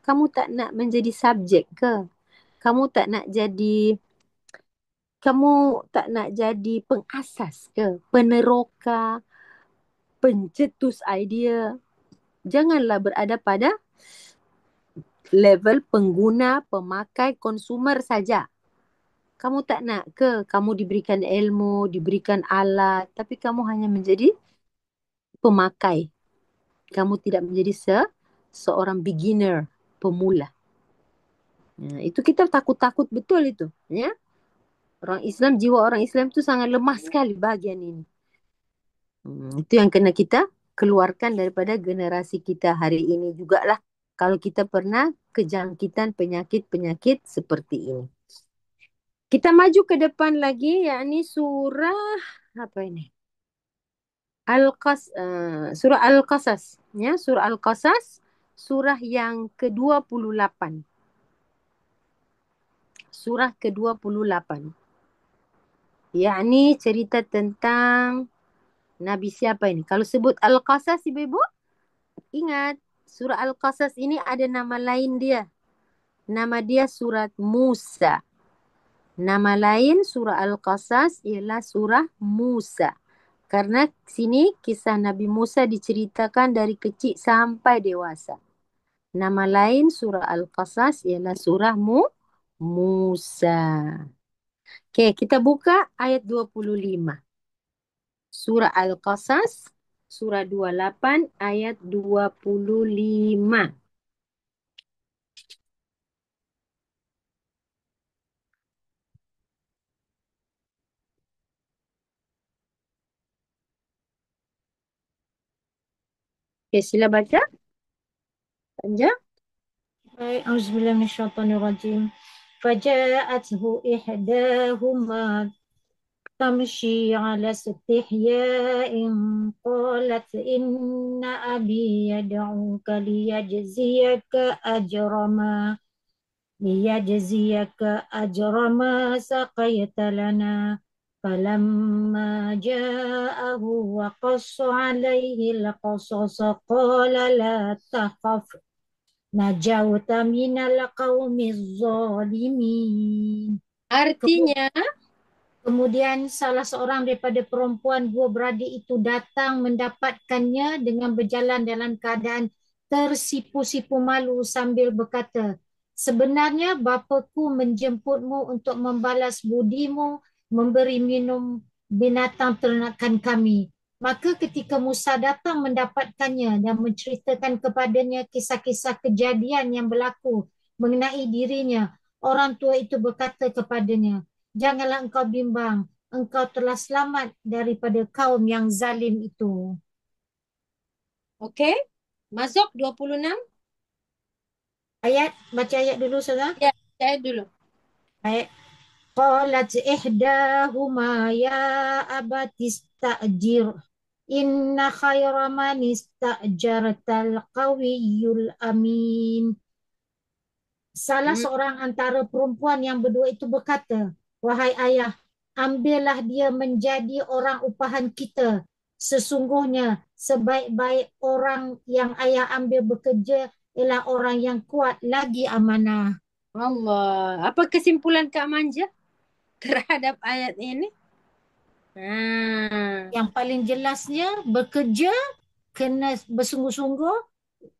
Kamu tak nak menjadi subjek ke? Kamu tak nak jadi pengasas ke? Peneroka, pencetus idea. Janganlah berada pada level pengguna, pemakai, konsumer saja. Kamu tak nak ke? Kamu diberikan ilmu, diberikan alat, tapi kamu hanya menjadi pemakai. Kamu tidak menjadi seorang beginner, pemula. Itu kita takut-takut betul itu. Ya? Jiwa orang Islam itu sangat lemah sekali bahagian ini. Itu yang kena kita keluarkan daripada generasi kita hari ini jugalah. Kalau kita pernah kejangkitan penyakit-penyakit seperti ini. Kita maju ke depan lagi, yakni surah apa ini? Surah Al-Qasas. Ya, surah Al-Qasas, surah yang ke-28. Surah ke-28. Yakni cerita tentang Nabi siapa ini? Kalau sebut Al-Qasas, ibu-ibu, ingat surah Al-Qasas ini ada nama lain dia. Nama dia surat Musa. Nama lain surah Al-Qasas ialah surah Musa. Karena sini kisah Nabi Musa diceritakan dari kecil sampai dewasa. Nama lain surah Al-Qasas ialah surah Musa. Okey, kita buka ayat 25. Surah Al-Qasas Surah 28 ayat 25. Okay, sila baca. Panjang. Baik, auzubillah minasyaitonirrajim. Faja'athu ihdahuma tamshi ala istihya'in qalat inna abi yad'uka liyajziyaka ajra ma saqaita lana falamma ja'ahu wa qassa alaihi alqasas qala la takhaf najauta minal qaumiz zalimin. Artinya, Kemudian salah seorang daripada perempuan dua beradik itu datang mendapatkannya dengan berjalan dalam keadaan tersipu-sipu malu sambil berkata, sebenarnya bapaku menjemputmu untuk membalas budimu, memberi minum binatang ternakan kami. Maka ketika Musa datang mendapatkannya dan menceritakan kepadanya kisah-kisah kejadian yang berlaku mengenai dirinya, orang tua itu berkata kepadanya, janganlah engkau bimbang, engkau telah selamat daripada kaum yang zalim itu. okey. Masuk 26. Baca ayat dulu saudara. Ya, saya dulu. Ayat. Qalat ihdahuma ya abati istajir. Inna khaira man istajartal qawiyyul amin. Salah Hmm. seorang antara perempuan yang berdua itu berkata, wahai ayah, ambillah dia menjadi orang upahan kita. Sesungguhnya sebaik-baik orang yang ayah ambil bekerja ialah orang yang kuat lagi amanah. Allah. Apa kesimpulan Kak Manja terhadap ayat ini? Hmm. Yang paling jelasnya bekerja kena bersungguh-sungguh,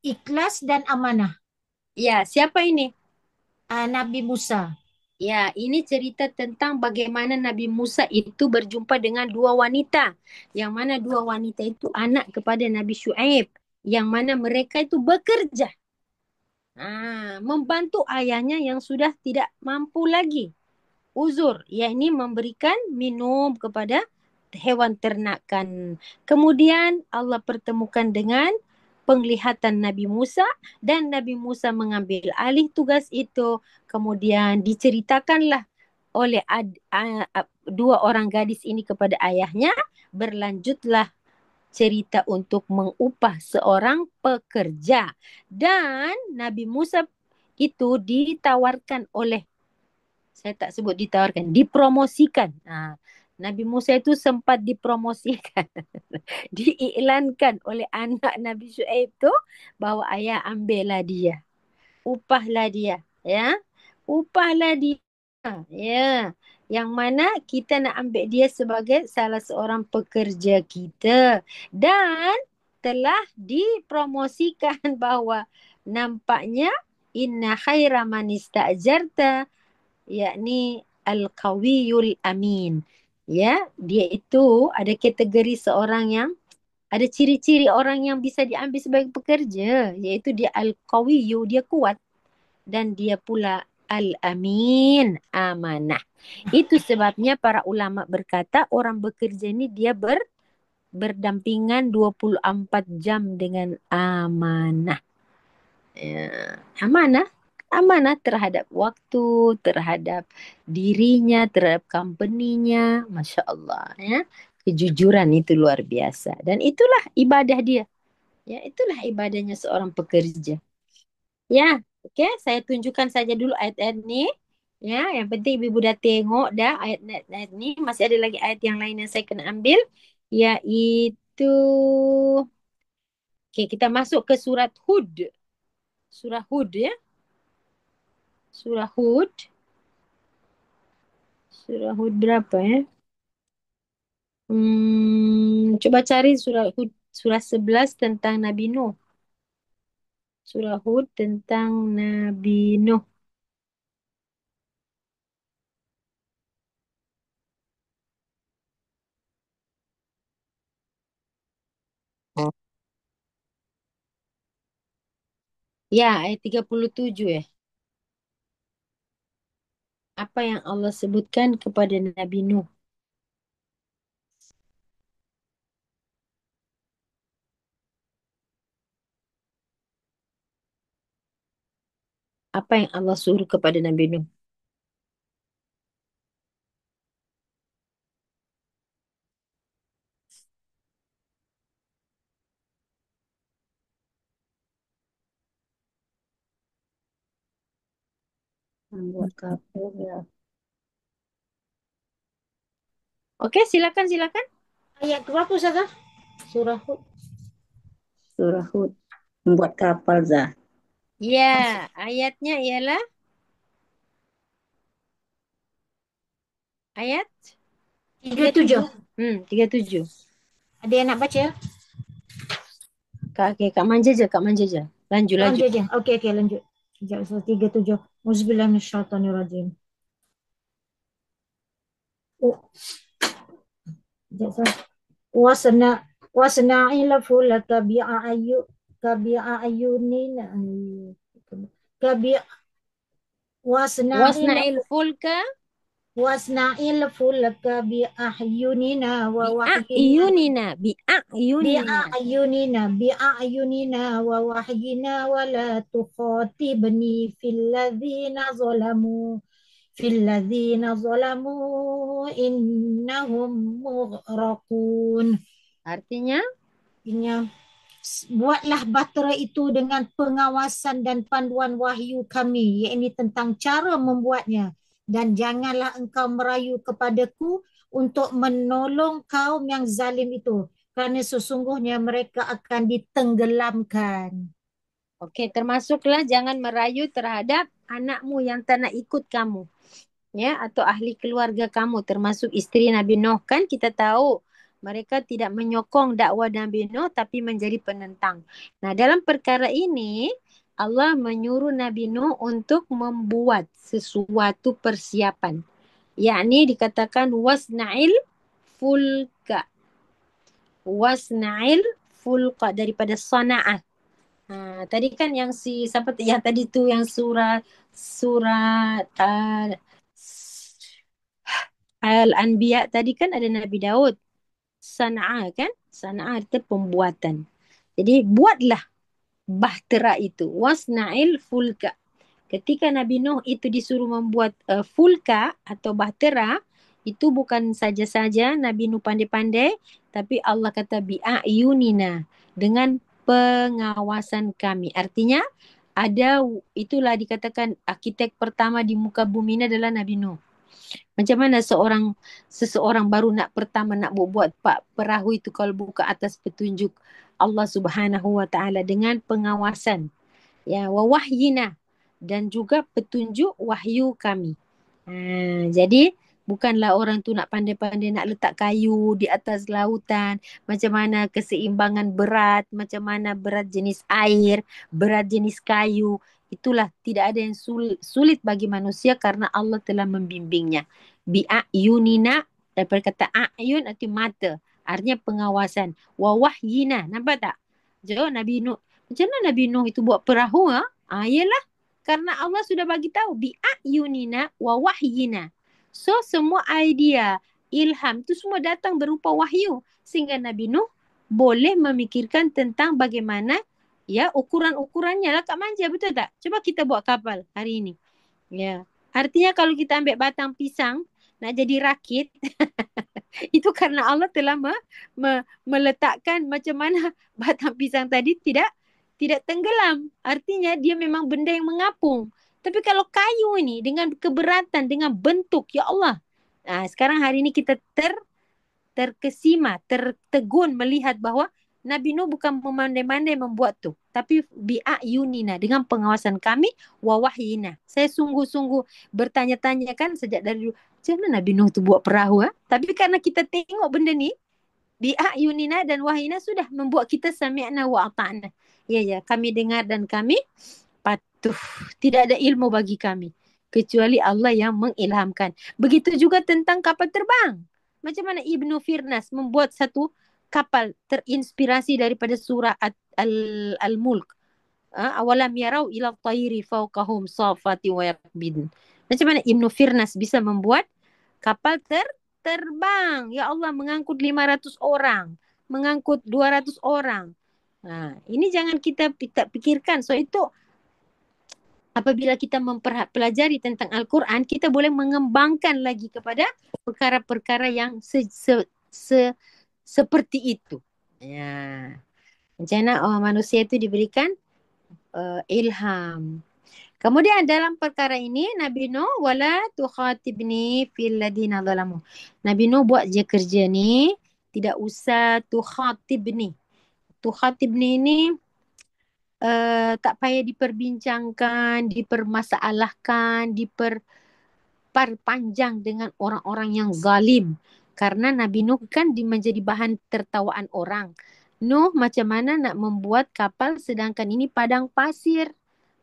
ikhlas dan amanah. Ya, siapa ini? Nabi Musa. Ya, ini cerita tentang bagaimana Nabi Musa itu berjumpa dengan dua wanita. Yang mana dua wanita itu anak kepada Nabi Syuaib. Yang mana mereka itu bekerja. Membantu ayahnya yang sudah tidak mampu lagi. Uzur, yakni memberikan minum kepada hewan ternakan. Kemudian Allah pertemukan dengan penglihatan Nabi Musa dan Nabi Musa mengambil alih tugas itu. Kemudian diceritakanlah oleh dua orang gadis ini kepada ayahnya. Berlanjutlah cerita untuk mengupah seorang pekerja. Dan Nabi Musa itu ditawarkan oleh, saya tak sebut ditawarkan, dipromosikan. Nabi Musa itu sempat dipromosikan, diiklankan oleh anak Nabi Shu'aib tu bahawa ayah ambillah dia, upahlah dia, ya, upahlah dia, ya, yang mana kita nak ambil dia sebagai salah seorang pekerja kita dan telah dipromosikan bahawa nampaknya inna khaira man ista'jarta yakni al-qawiyul amin. Ya, dia itu ada kategori seorang yang ada ciri-ciri orang yang bisa diambil sebagai pekerja, iaitu dia al-qawiyu, dia kuat dan dia pula al-amin, amanah. Itu sebabnya para ulama berkata orang bekerja ni dia berdampingan 24 jam dengan amanah. Ya, amanah, amanah terhadap waktu, terhadap dirinya, terhadap company-nya. Masya Allah. Ya. Kejujuran itu luar biasa. Dan itulah ibadah dia. Ya, itulah ibadahnya seorang pekerja. Ya, okey. Saya tunjukkan saja dulu ayat-ayat ni. Ya, yang penting ibu dah tengok dah ayat-ayat ni. Masih ada lagi ayat yang lain yang saya kena ambil. Iaitu, okey, kita masuk ke surat Hud. Surah Hud ya. Surah Hud. Surah Hud berapa ya? Coba cari surah Hud. Surah 11 tentang Nabi Nuh. Surah Hud tentang Nabi Nuh. Ya, ayat 37 ya. Apa yang Allah sebutkan kepada Nabi Nuh? Apa yang Allah suruh kepada Nabi Nuh? Membuat kapal ya. Oke, silakan silakan. Ayat berapa Ustazah? Surah Hud. Surah Hud. Membuat kapal, Zah. Ya, ayatnya ialah ayat 37. 37. 37. Ada yang nak baca? Kak manja je, Kak manja je. Lanjut, lanjut. Lanjut je. Okey, okey, lanjut. Sekejap, Ustazah. 37. Auzubillahi minasyaitonirrajim. Oh, sekejap, Ustazah. Wasna wasna'il fulaka bi'ayunina kabi wasna'il Wasna'il fulka wasna'il fulaka bi'ahyunina wa wahyina bi'ayunina. bi'ayunina wa wahyina wa la tukhatibni fil ladzina zalamu innahum mughraqun. Artinya, Artinya, buatlah bahtera itu dengan pengawasan dan panduan wahyu kami, yakni tentang cara membuatnya. Dan janganlah engkau merayu kepadaku untuk menolong kaum yang zalim itu. Kerana sesungguhnya mereka akan ditenggelamkan. okey, termasuklah jangan merayu terhadap anakmu yang tak nak ikut kamu. Ya, atau ahli keluarga kamu, termasuk isteri Nabi Nuh. Kan kita tahu mereka tidak menyokong dakwah Nabi Nuh tapi menjadi penentang. Nah, dalam perkara ini Allah menyuruh Nabi Nuh untuk membuat sesuatu persiapan. Yakni dikatakan wasna'il fulka. Wasna'il fulka daripada sana'ah. Tadi kan yang siapa yang tadi tu yang surat Al-Anbiya tadi kan ada Nabi Daud. Sana'a kan? Sana'a itu pembuatan. Jadi buatlah bahtera itu. Wasna'il fulka. Ketika Nabi Nuh itu disuruh membuat fulka atau bahtera, itu bukan saja-saja Nabi Nuh pandai-pandai, tapi Allah kata bi'ayunina, dengan pengawasan kami. Artinya ada, itulah dikatakan arkitek pertama di muka bumi ini adalah Nabi Nuh. Macam mana seseorang baru pertama nak buat perahu itu kalau buka atas petunjuk Allah Subhanahu Wa Taala dengan pengawasan, ya, wa wahyina, dan juga petunjuk wahyu kami. Jadi bukanlah orang tu nak pandai-pandai nak letak kayu di atas lautan, macam mana keseimbangan berat, macam mana berat jenis air, berat jenis kayu. Itulah tidak ada yang sulit bagi manusia karena Allah telah membimbingnya. Bi'ayunina, daripada kata a'yun arti mata, artinya pengawasan. Wa wahyina, nampak tak? Jadi Nabi Nuh, macam mana Nabi Nuh itu buat perahu? Yalah, karena Allah sudah bagi tahu bi'ayunina wa wahyina. So semua idea, ilham itu semua datang berupa wahyu sehingga Nabi Nuh boleh memikirkan tentang bagaimana, ya, ukuran-ukurannya lah. Kak Manja, betul tak? Coba kita buat kapal hari ini. Ya. Artinya kalau kita ambil batang pisang nak jadi rakit, itu karena Allah telah meletakkan macam mana batang pisang tadi tidak tenggelam. Artinya dia memang benda yang mengapung. Tapi kalau kayu ini dengan keberatan, dengan bentuk, ya Allah. Sekarang hari ini kita terkesima, tertegun melihat bahawa Nabi Nuh bukan memandai-mandai membuat tu, tapi bi'ayunina, dengan pengawasan kami, wa wahyina. Saya sungguh-sungguh bertanya-tanya kan sejak dari dulu, macam mana Nabi Nuh tu buat perahu? Tapi karena kita tengok benda ni, bi'ayunina dan wahyina sudah membuat kita sami'na wa ata'na. Ya, ya, kami dengar dan kami patuh. Tidak ada ilmu bagi kami kecuali Allah yang mengilhamkan. Begitu juga tentang kapal terbang. Macam mana Ibnu Firnas membuat satu kapal terinspirasi daripada surah Al-Mulk. awalam yarau ila tayri fawqahum safati wa yaqbidun. Macam mana Ibnu Firnas bisa membuat kapal terbang? Ya Allah, mengangkut 500 orang, mengangkut 200 orang. Ini jangan kita pikirkan. So itu apabila kita mempelajari tentang Al-Quran, kita boleh mengembangkan lagi kepada perkara-perkara yang seperti itu. Ya. Macam mana manusia itu diberikan ilham. Kemudian dalam perkara ini Nabi Nuh wala tukhatibni fil ladina zalamu. Nabi Nuh buat je kerja ni, tidak usah tukhatibni. Tukhatibni ini tak payah diperbincangkan, dipermasalahkan, diperpanjang dengan orang-orang yang zalim. Karena Nabi Nuh kan menjadi bahan tertawaan orang. Nuh macam mana nak membuat kapal sedangkan ini padang pasir?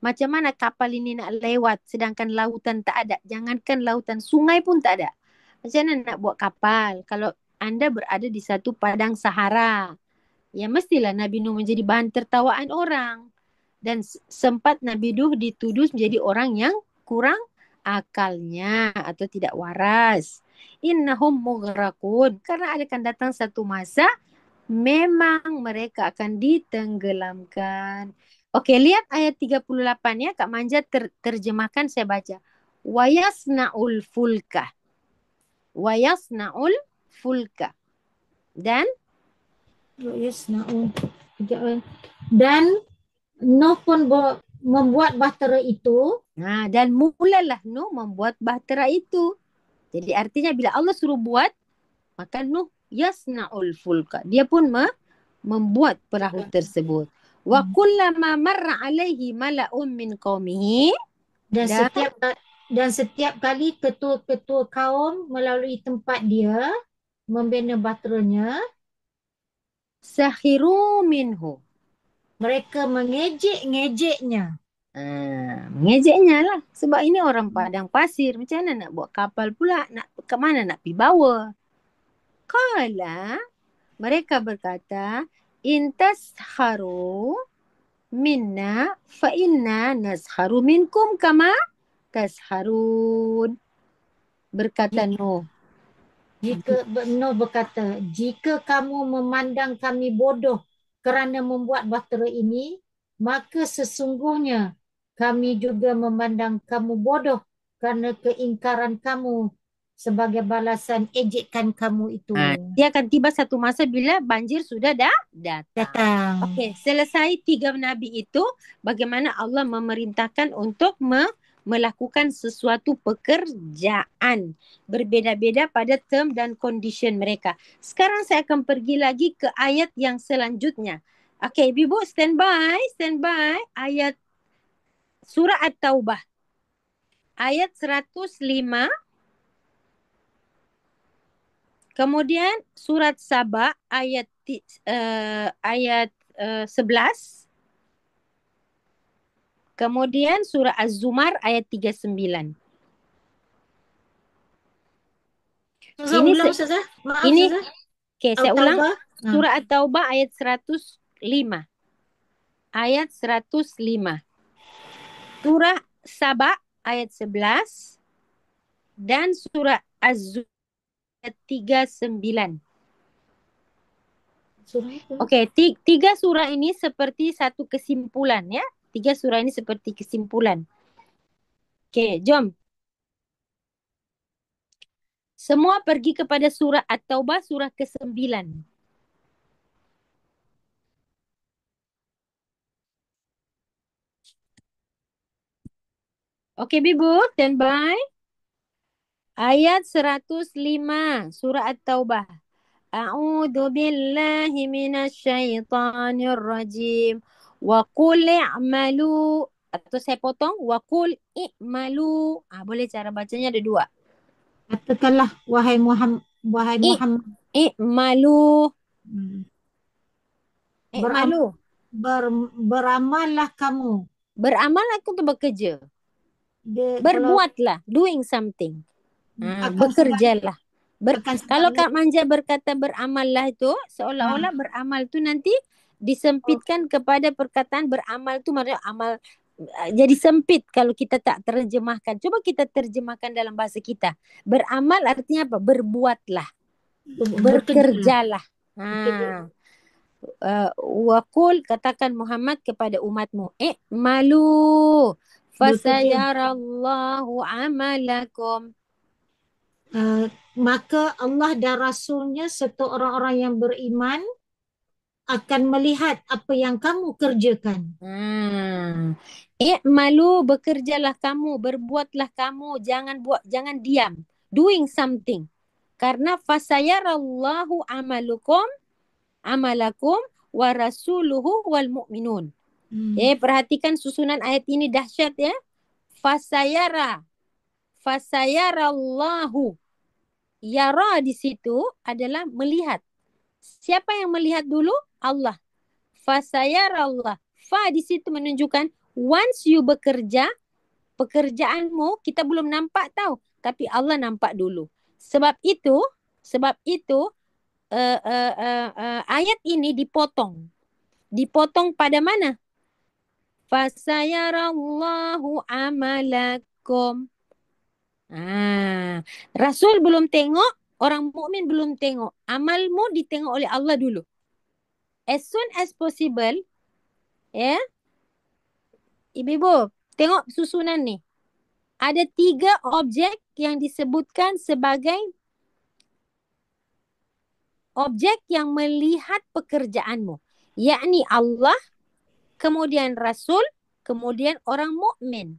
Macam mana kapal ini nak lewat sedangkan lautan tak ada? Jangankan lautan, sungai pun tak ada. Macam mana nak buat kapal kalau anda berada di satu padang Sahara? Ya mestilah Nabi Nuh menjadi bahan tertawaan orang. Dan sempat Nabi Nuh dituduh menjadi orang yang kurang akalnya atau tidak waras. Innahum mughraqun. Karena akan datang satu masa memang mereka akan ditenggelamkan. Okey, lihat ayat 38 ya. Kak Manja terjemahkan, saya baca. Wayasna'ul fulka. Wayasna'ul fulka. Dan dan Nuh pun membuat bahtera itu. dan mulalah Nuh membuat bahtera itu. Jadi artinya bila Allah suruh buat, maka Nuh yasna'ul fulka. Dia pun membuat perahu tersebut. Wa kullama marra alaihi mala'un min qaumihi. Dan setiap kali ketua-ketua kaum melalui tempat dia membina bahteranya, sakhiru minhu. Mereka mengejek-ngejeknya. Mengejeknya lah. Sebab ini orang padang pasir. Macam mana nak buat kapal pula? Ke mana nak pergi bawa? Qala, mereka berkata, intasharu minna fa inna nasharu minkum kama tasharun. Berkata Nuh. Nuh berkata, jika kamu memandang kami bodoh kerana membuat bahtera ini, maka sesungguhnya kami juga memandang kamu bodoh kerana keingkaran kamu sebagai balasan ejekan kamu itu. Dia akan tiba satu masa bila banjir sudah datang. Okey, selesai 3 nabi itu, bagaimana Allah memerintahkan untuk melakukan sesuatu pekerjaan. Berbeza-beza pada term dan condition mereka. Sekarang saya akan pergi lagi ke ayat yang selanjutnya. Okey, Ibu stand by. Ayat surah At-Taubah. Ayat 105. Kemudian surat Saba ayat 11. Kemudian surah Az-Zumar ayat 39. Ini okey, saya ulang. Surah At-Taubah ayat 105. Ayat 105. Surah Saba ayat 11 dan surah Az-Zumar ayat 39. Okey, 3 surah ini seperti satu kesimpulan ya. 3 surah ini seperti kesimpulan. Okey, jom. Semua pergi kepada surah At-Taubah, surah ke-9. Okey, Bibu, stand by. Ayat 105, surah At-Taubah. A'udzu billahi minasyaitonir rajim. Wa qul i'malu, atau saya potong, wa qul i'malu. Boleh cara bacanya ada 2. Katakanlah wahai Muhammad. I'malu. Beramallah kamu. Beramal aku tu bekerja. Berbuatlah, doing something. Bekerjalah. Kalau Kak Manja berkata beramallah itu, seolah-olah beramal tu nanti Disempitkan kepada perkataan beramal tu maksudnya amal jadi sempit kalau kita tak terjemahkan. Cuba kita terjemahkan dalam bahasa kita. Beramal artinya apa? Berbuatlah, Bekerjalah. bekerjalah. Bekerja. Wakul katakan Muhammad kepada umatmu, malu Bekerja. fasayarallahu amalakum. Maka Allah dan Rasulnya serta orang-orang yang beriman akan melihat apa yang kamu kerjakan. Malu bekerjalah kamu, berbuatlah kamu, jangan diam, doing something. Karena fasayarallahu amalakum wa rasuluhu wal mu'minun. Perhatikan susunan ayat ini dahsyat ya. Fasayarallahu. Yara di situ adalah melihat. Siapa yang melihat dulu? Allah. Fasayarallah. Fa di situ menunjukkan once you bekerja, pekerjaanmu kita belum nampak tahu, tapi Allah nampak dulu. Sebab itu ayat ini dipotong. Dipotong pada mana? Fasayarallahu amalakum. Rasul belum tengok, orang mukmin belum tengok. Amalmu ditengok oleh Allah dulu. As soon as possible, ya. Ibu-ibu, tengok susunan ni. Ada 3 objek yang disebutkan sebagai objek yang melihat pekerjaanmu. Yakni Allah, kemudian Rasul, kemudian orang mukmin.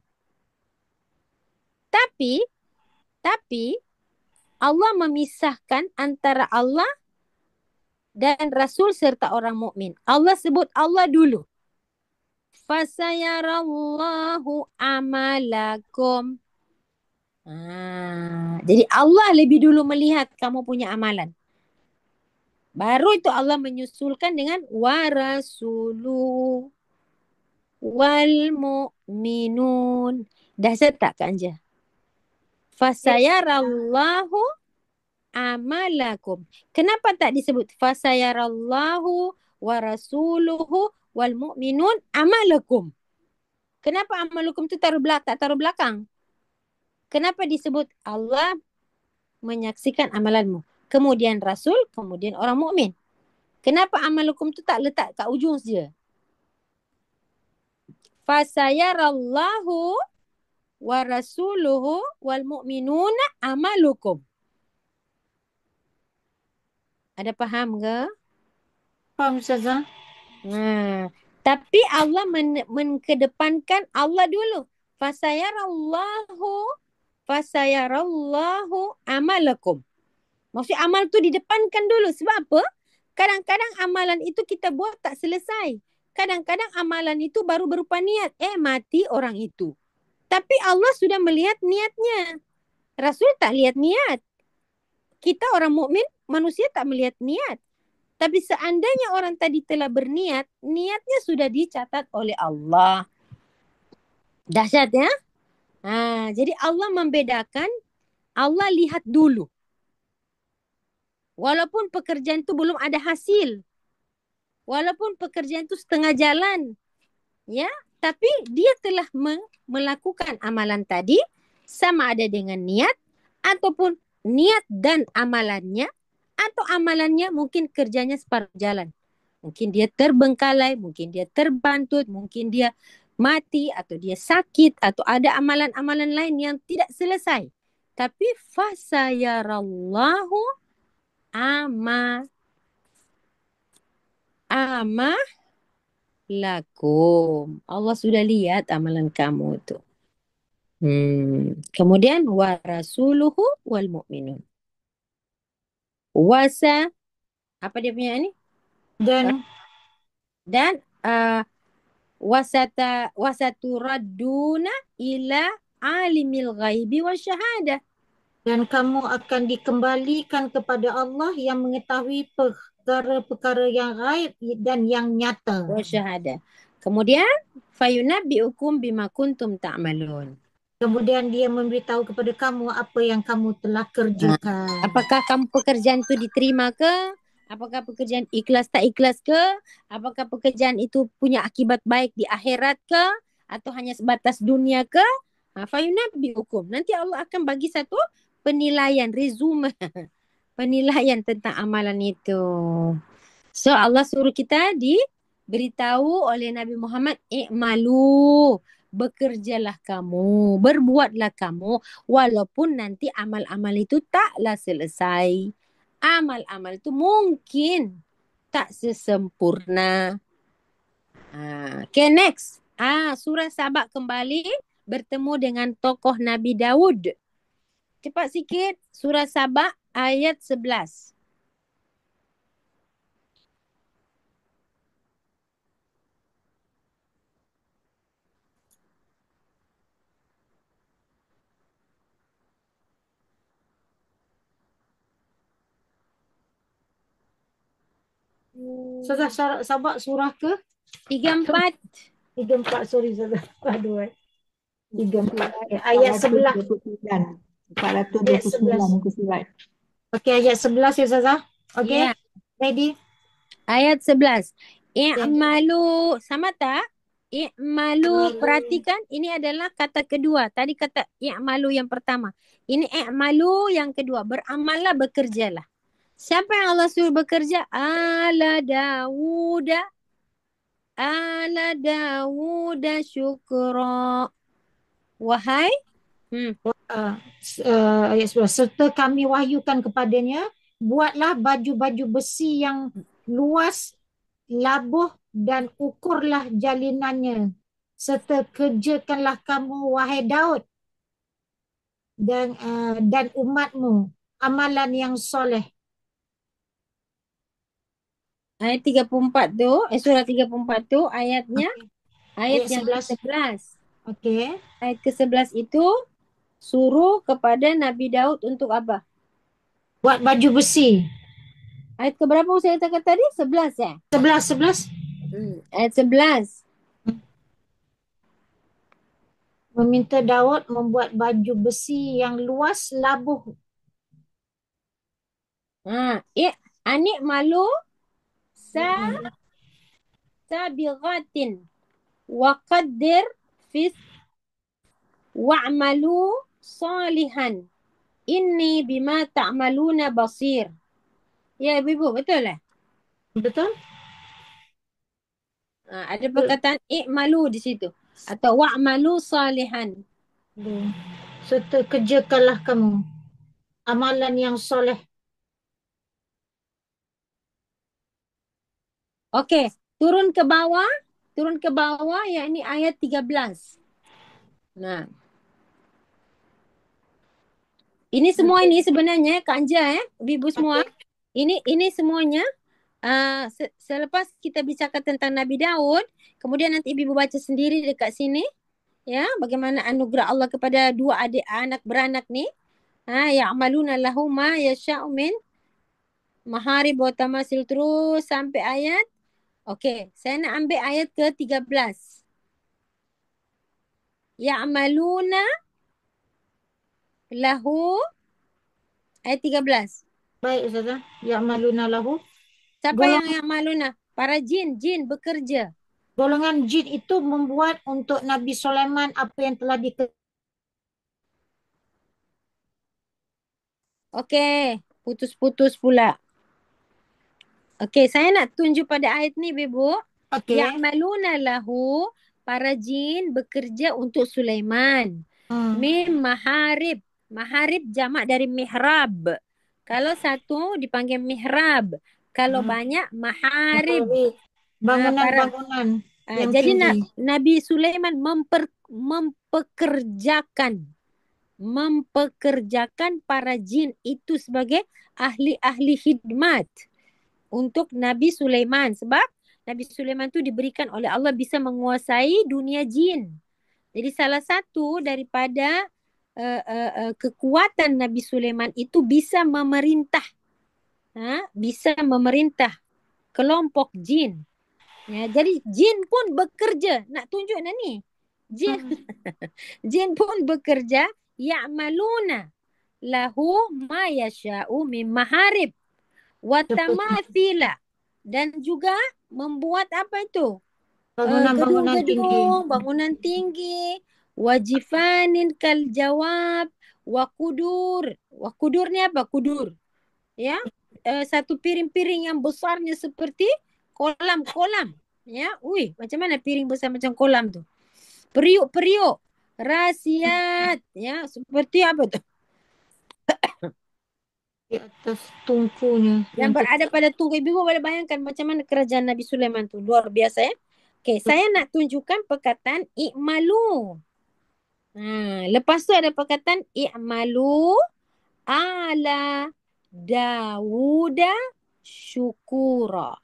Tapi Allah memisahkan antara Allah dan Rasul serta orang mukmin. Allah sebut Allah dulu. Fasayarallahu amalakum. Jadi Allah lebih dulu melihat kamu punya amalan. Baru itu Allah menyusulkan dengan warasulu wal mu'minun. Dahsyat tak Kak Anja? Fasayarallahu amalakum. Kenapa tak disebut fasayarallahu warasuluhu wal mu'minun amalakum? Kenapa amalakum tu tak taruh belakang? Kenapa disebut Allah menyaksikan amalanmu? Kemudian Rasul, kemudian orang mukmin. Kenapa amalukum tu tak letak kat ujung saja? Fasayarallahu wa rasuluhu wal mu'minuna amalukum. Ada faham ke? Faham Ustazah? Tapi Allah menkedepankan Allah dulu. Fasayarallahu amalakum. Maksudnya amal tu didepankan dulu. Sebab apa? Kadang-kadang amalan itu kita buat tak selesai. Kadang-kadang amalan itu baru berupa niat. Mati orang itu. Tapi Allah sudah melihat niatnya. Rasul tak lihat niat. Kita orang mukmin, manusia tak melihat niat. Tapi seandainya orang tadi telah berniat, niatnya sudah dicatat oleh Allah. Dahsyat ya? Jadi Allah membedakan, Allah lihat dulu. Walaupun pekerjaan itu belum ada hasil. Walaupun pekerjaan itu setengah jalan. Ya, tapi dia telah melakukan amalan tadi sama ada dengan niat ataupun niat dan amalannya atau amalannya mungkin kerjanya separuh jalan. Mungkin dia terbengkalai, mungkin dia terbantut, mungkin dia mati atau dia sakit atau ada amalan-amalan lain yang tidak selesai. Tapi fasayarallahu lakum. Allah sudah lihat amalan kamu itu. Kemudian wa rasuluhu wal mu'minun. Apa dia punya ini? Dan wasaturadduna ila alimil ghaibi wa syahadah. Dan kamu akan dikembalikan kepada Allah yang mengetahui perkara-perkara yang gaib dan yang nyata. Wa syahadah. Kemudian fayunabbi'ukum bima kuntum ta'malun. Kemudian dia memberitahu kepada kamu apa yang kamu telah kerjakan. Apakah kamu pekerjaan itu diterima ke Apakah pekerjaan ikhlas tak ikhlas ke? Apakah pekerjaan itu punya akibat baik di akhirat ke? Atau hanya sebatas dunia ke? Fayunabbi hukum. Nanti Allah akan bagi satu penilaian, resume. Penilaian tentang amalan itu. So Allah suruh kita diberitahu oleh Nabi Muhammad, i'malu, bekerjalah kamu, berbuatlah kamu, walaupun nanti amal-amal itu taklah selesai. Amal-amal itu mungkin tak sesempurna. Okay, next. Surah Sabak kembali bertemu dengan tokoh Nabi Daud. Cepat sikit. Surah Sabak ayat 11. Ustazah, Sabak surah ke? 34. 34, sorry Ustazah. Aduh. 34. Okay. Ayat 11. 429. Ayat 429 11. muka surat. Okey, ayat 11 ya Ustazah. Okey. Ya. Ready? Ayat 11. Okay. I'malu. Sama tak? I'malu. Perhatikan, ini adalah kata kedua. Tadi kata i'malu yang pertama. Ini i'malu yang kedua. Beramallah, bekerjalah. Siapa yang Allah suruh bekerja? Ala Dawuda. Ala Dawuda syukra. Wahai. Ayat 11. Serta kami wahyukan kepadanya, buatlah baju-baju besi yang luas, labuh dan ukurlah jalinannya. Serta kerjakanlah kamu, wahai Daud, dan umatmu amalan yang soleh. Ayat 34 tu. Surah 34 tu ayatnya. Ayat Ayat yang 11. ke-11. Okey. Ayat ke-11 itu suruh kepada Nabi Daud untuk apa? Buat baju besi. Ayat keberapa saya cakap tadi? 11 ya? 11. Ayat 11. Meminta Daud membuat baju besi yang luas, labuh. Anik malu sabighatin wa qaddir fis wa'malu salihan inni bima ta'maluna basir. Ya ibu, betul lah. Betul? Ada perkataan i'malu di situ atau wa'malu salihan. Serta kerjakanlah kamu amalan yang soleh. Okey, turun ke bawah yakni ayat 13. Nah. Ini semua ini sebenarnya Kak Anja ibu semua. Ini semuanya selepas kita bicarakan tentang Nabi Daud, kemudian nanti ibu baca sendiri dekat sini ya, bagaimana anugerah Allah kepada dua adik anak beranak ni. Ya'maluna lahu ma yasha'u min maharib wa tamasil, terus sampai ayat. Okey, saya nak ambil ayat ke-13. Ya'maluna lahu ayat 13. Baik Ustazah. Ya'maluna lahu. Siapa yang ya'maluna? Para jin bekerja. Golongan jin itu membuat untuk Nabi Sulaiman apa yang telah Okey, putus-putus pula. Okey, saya nak tunjuk pada ayat ni, Ibu. Okey. Ya'maluna lahu, para jin bekerja untuk Sulaiman. Min maharib. Maharib jamak dari mihrab. Kalau satu dipanggil mihrab. Kalau banyak maharib. Bangunan-bangunan yang jadi tinggi. Nabi Sulaiman mempekerjakan para jin itu sebagai ahli-ahli khidmat untuk Nabi Sulaiman. Sebab Nabi Sulaiman tu diberikan oleh Allah bisa menguasai dunia jin. Jadi salah satu daripada kekuatan Nabi Sulaiman itu bisa memerintah. Bisa memerintah kelompok jin. Ya, jadi jin pun bekerja. Nak tunjuk nak ni. Jin pun bekerja. Ya'maluna lahu ma yasha'u min maharib Seperti Watamathila. Dan juga membuat apa itu? bangunan-bangunan tinggi. Gedung-gedung, bangunan tinggi. Wajifanin kal jawab. Wakudur. Wakudur ni apa? Kudur. Ya. Satu piring-piring yang besarnya seperti kolam-kolam. Ya. Ui, macam mana piring besar macam kolam tu? Periuk-periuk. Rasiat. Ya. Seperti apa tu? Di atas tungkunya Yang yang berada pada tungku. Ibu boleh bayangkan macam mana kerajaan Nabi Sulaiman tu. Luar biasa ya. Okey, saya nak tunjukkan perkataan i'malu. Lepas tu ada perkataan i'malu ala Dawuda syukura.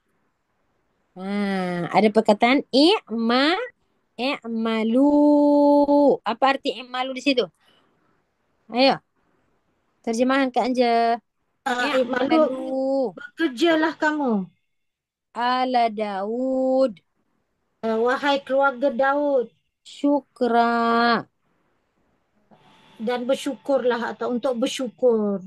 Ada perkataan i'malu. Apa arti i'malu di situ? Ayo, terjemahan Kak Anja. Malu I'malu bekerjalah kamu. ala Daud Wahai keluarga Daud, syukra. dan bersyukurlah atau untuk bersyukur.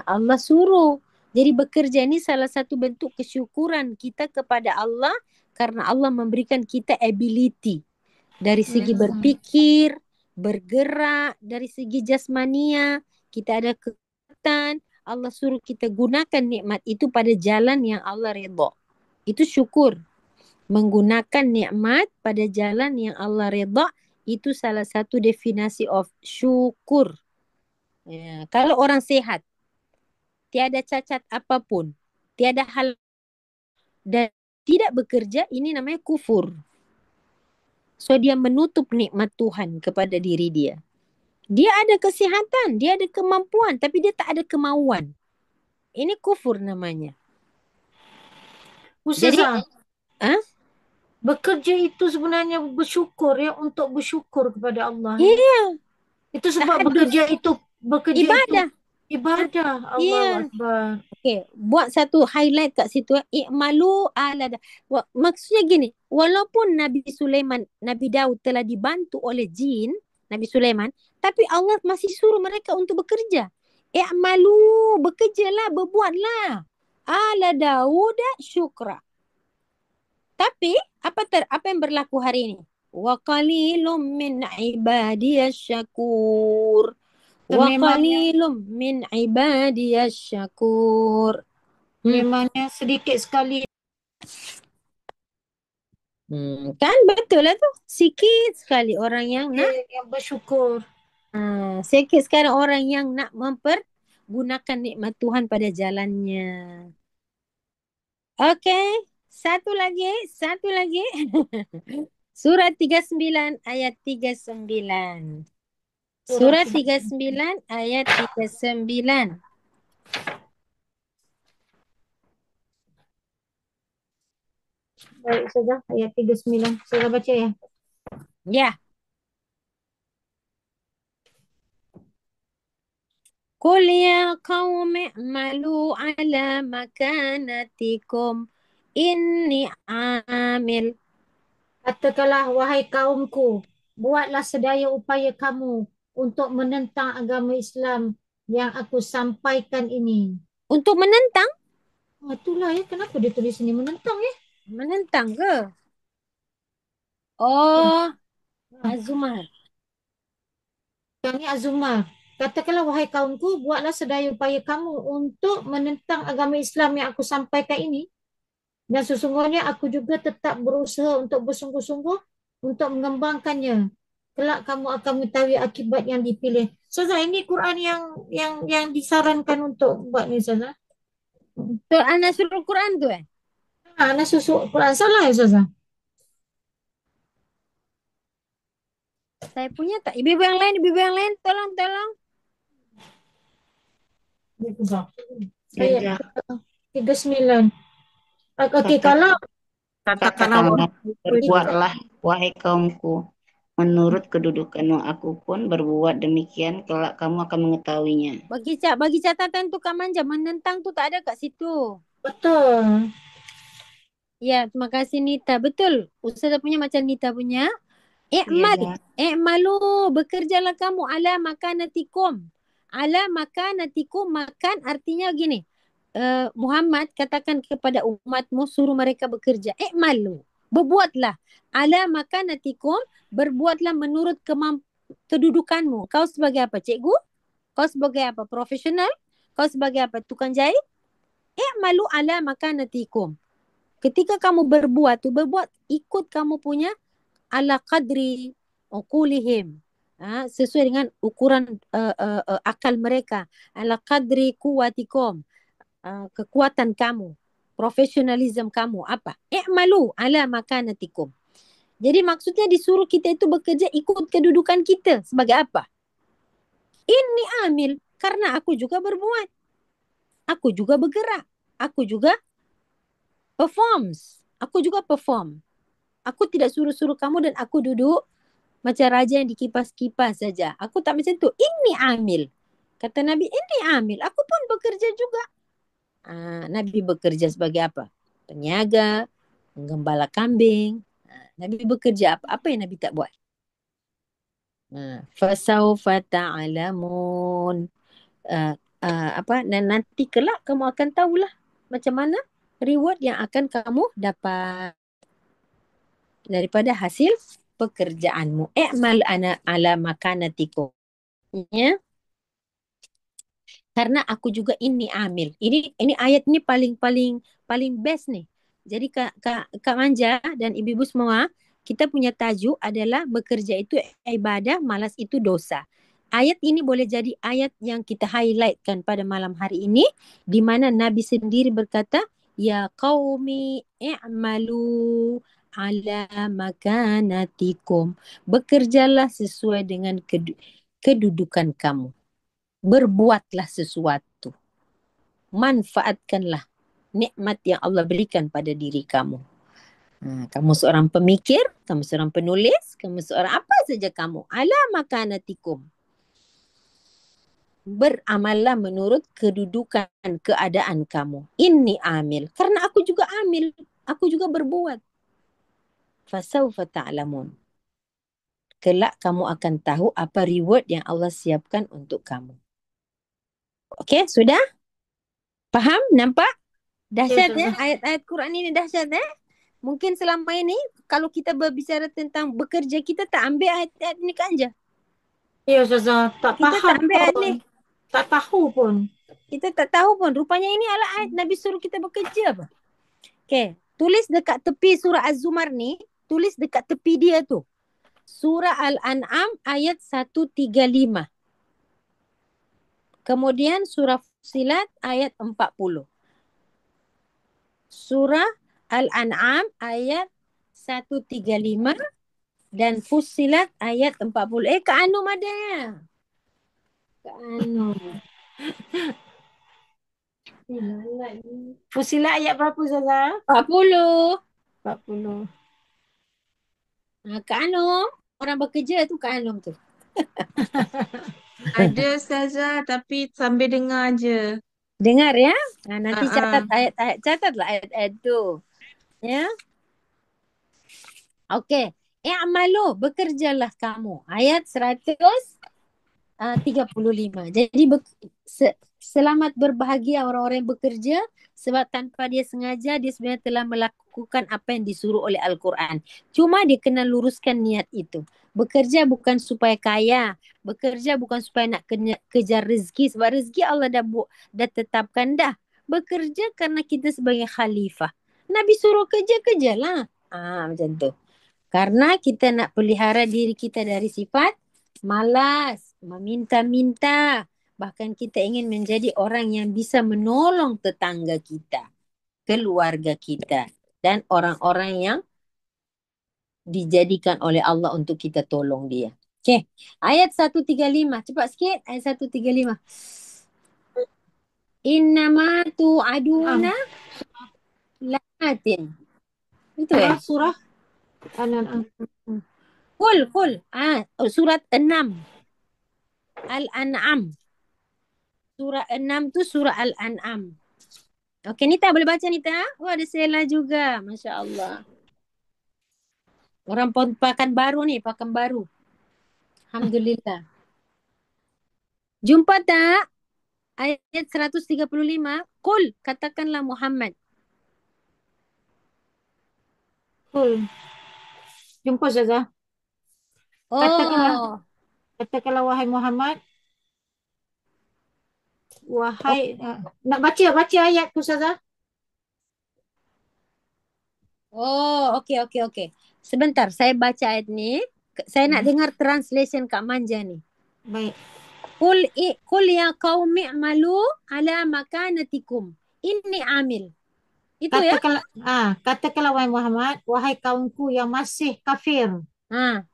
Allah suruh. Jadi bekerja ni salah satu bentuk kesyukuran kita kepada Allah karena Allah memberikan kita ability dari segi berfikir, bergerak, dari segi jasmania, kita ada kekuatan. Allah suruh kita gunakan nikmat itu pada jalan yang Allah redha. Itu syukur. Menggunakan nikmat pada jalan yang Allah redha itu salah satu definisi of syukur. Ya, kalau orang sehat, tiada cacat apapun, tiada hal dan tidak bekerja, ini namanya kufur. So dia menutup nikmat Tuhan kepada diri dia. Dia ada kesihatan, dia ada kemampuan, tapi dia tak ada kemauan. Ini kufur namanya. Jadi, Ustazah, bekerja itu sebenarnya bersyukur ya, untuk bersyukur kepada Allah. Ya. Itu sebab Tahadus. bekerja Ibadah. itu ibadah. Allah Akbar. Okey, buat satu highlight kat situ. I'malu ala. Maksudnya gini, walaupun Nabi Sulaiman, Nabi Daud telah dibantu oleh jin, Nabi Sulaiman, tapi Allah masih suruh mereka untuk bekerja. I'malu, bekerjalah, berbuatlah. Ala Daud syukra. Tapi apa yang berlaku hari ini? Wa qalilum min ibadiyas syakur. Wa qalilum min ibadiyas syakur. Memangnya sedikit sekali. Kan betul lah tu. Sikit sekali orang yang nak. Yang bersyukur. Sikit sekali orang yang nak mempergunakan nikmat Tuhan pada jalannya. Okey. Satu lagi. Surah 39 ayat 39. Surah 39 ayat 39. Baik Ustazah, ayat 39. Saya baca ya. Ya. Qul ya qaumi a'malu ala makanatikum inni amil. Katakanlah, wahai kaumku, buatlah sedaya upaya kamu untuk menentang agama Islam yang aku sampaikan ini. Untuk menentang? Itulah ya, kenapa dia tulis ini menentang ya? Menentang ke? Oh, Azumar. Yang ini Azumar. Katakanlah, wahai kaumku, buatlah sedaya upaya kamu untuk menentang agama Islam yang aku sampaikan ini. Dan sesungguhnya aku juga tetap berusaha untuk bersungguh-sungguh untuk mengembangkannya. Kelak kamu akan mengetahui akibat yang dipilih. Ustazah, ini Quran yang disarankan untuk buat ni Ustazah. Tu anak suruh Quran tu Anak susu Quran salah ya Ustazah? Saya punya tak? Ibu-ibu yang lain, tolong. Ayat 39. Okey, kalau Katakanlah, berbuatlah, wahai kaumku, menurut kedudukanmu. Aku pun berbuat demikian, kelak kamu akan mengetahuinya. Bagi catatan tu Kak Manja, menentang tu tak ada kat situ. betul. Ya, terima kasih Nita. Betul. Ustazah punya macam Nita punya. I'malu, bekerjalah kamu ala makanatikum. Ala makanatikum, makan artinya gini. Muhammad katakan kepada umatmu, suruh mereka bekerja. Malu, berbuatlah. Ala makanatikum, berbuatlah menurut kedudukanmu. Kau sebagai apa? Cikgu? Kau sebagai apa? Profesional? Kau sebagai apa? Tukang jahit? Malu ala makanatikum. Ketika kamu berbuat tu, berbuat ikut kamu punya ala qadri uqulihim. Sesuai dengan ukuran akal mereka. Ala qadri kuwatikum. Kekuatan kamu, profesionalism kamu apa? I'malu ala makanatikum. Jadi maksudnya disuruh kita itu bekerja ikut kedudukan kita sebagai apa? Ini amil karena aku juga berbuat. Aku juga bergerak. Aku juga performs. Aku juga perform. Aku tidak suruh-suruh kamu dan aku duduk macam raja yang dikipas-kipas saja. Aku tak macam tu. Ini amil. Kata Nabi, ini amil. Aku pun bekerja juga. Nabi bekerja sebagai apa? Peniaga, menggembala kambing. Nabi bekerja apa? Apa yang Nabi tak buat? Fasaufa ta'lamun. Apa? Dan nanti kelak kamu akan tahulah macam mana reward yang akan kamu dapat daripada hasil pekerjaanmu. I'mal ana ala makanatikum. Ya. Karena aku juga ini amil. Ini ayat ni paling best ni. Jadi Kak Manja dan Ibu-ibu semua, kita punya tajuk adalah bekerja itu ibadah, malas itu dosa. Ayat ini boleh jadi ayat yang kita highlightkan pada malam hari ini, di mana Nabi sendiri berkata, ya qaumi i'malu ala makanatikum. Bekerjalah sesuai dengan kedudukan kamu. Berbuatlah sesuatu. Manfaatkanlah nikmat yang Allah berikan pada diri kamu. Kamu seorang pemikir, kamu seorang penulis, kamu seorang apa saja kamu. Ala makanatikum. Beramallah menurut kedudukan keadaan kamu. Inni amil. Karena aku juga amil. Aku juga berbuat. Fasawfa ta'lamun. Kelak kamu akan tahu apa reward yang Allah siapkan untuk kamu. Okey, sudah? Faham? Nampak? Dahsyat ayat-ayat Quran ini dahsyat. Mungkin selama ini kalau kita berbicara tentang bekerja, kita tak ambil ayat-ayat ni kan je. Ya Ustazah, tak Kita faham tak ambil ayat pun. ni. Tak tahu pun. Kita tak tahu pun. Rupanya ini adalah ayat Nabi suruh kita bekerja apa. Okay. Tulis dekat tepi surah Az-Zumar ni. Tulis dekat tepi dia tu. Surah Al-An'am ayat 135. Kemudian surah Fussilat ayat 40. Surah Al-An'am ayat 135 dan Fussilat ayat 40. Kak Anum ada ya? Kak Anum. Fussilat ayat berapa Ustazah? 40. 40. Kak Anum. Orang bekerja tu Kak Anum tu. Ada Ustazah tapi sambil dengar je. Dengar ya. Nanti Ah, ah. catatlah ayat-ayat tu. Ya. Okey. I'malu, bekerjalah kamu. Ayat 135. Jadi selamat berbahagia orang-orang yang bekerja sebab tanpa dia sengaja dia sebenarnya telah melakukan apa yang disuruh oleh Al-Quran. Cuma dia kena luruskan niat itu. Bekerja bukan supaya kaya, bekerja bukan supaya nak kejar rezeki sebab rezeki Allah dah tetapkan dah. Bekerja kerana kita sebagai khalifah. Nabi suruh kerja-kerjalah. Macam tu. Karena kita nak pelihara diri kita dari sifat malas, meminta-minta. Bahkan kita ingin menjadi orang yang bisa menolong tetangga kita, keluarga kita, dan orang-orang yang dijadikan oleh Allah untuk kita tolong dia. Okey, ayat 135. Cepat sikit, ayat 135. Innama tu'aduna la'atin. Itu Surah Al-An'am. Qul. Surat 6. Al-An'am. Surah 6 tu surah Al-An'am. Okey, Nita boleh baca Nita? Ada Sela juga. Masya Allah. Orang pakan baru ni, pakan baru. Alhamdulillah. Jumpa tak? ayat 135. Qul, katakanlah Muhammad. Betul. Jumpa Ustazah. Katakanlah, Oh, katakanlah wahai Muhammad, wahai nak baca ayat tu Ustazah. okey. Sebentar, saya baca ayat ni. Saya nak dengar translation Kak Manja ni. Baik. Qul ya qaumi i'malu ala makanatikum. Inni amil. Itu ya? Katakanlah wahai Muhammad, wahai kaumku yang masih kafir, Ha.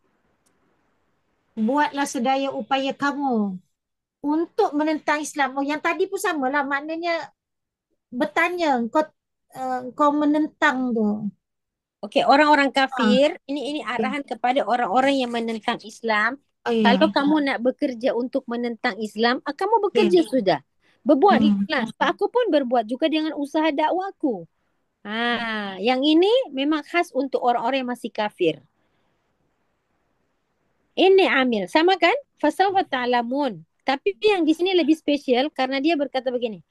buatlah sedaya upaya kamu untuk menentang Islam. Oh, yang tadi pun samalah, maknanya bertanya, kau menentang tu. Okey, orang-orang Ah, kafir, ini okey. arahan kepada orang-orang yang menentang Islam. Oh Kalau ya. kamu nak bekerja untuk menentang Islam, kamu Okey. bekerja sudah. Berbuatlah. Hmm. Sebab aku pun berbuat juga dengan usaha dakwaku. Yang ini memang khas untuk orang-orang yang masih kafir. Ini amil. Sama kan? Fasawfa ta'lamun. Tapi yang di sini lebih spesial karena dia berkata begini.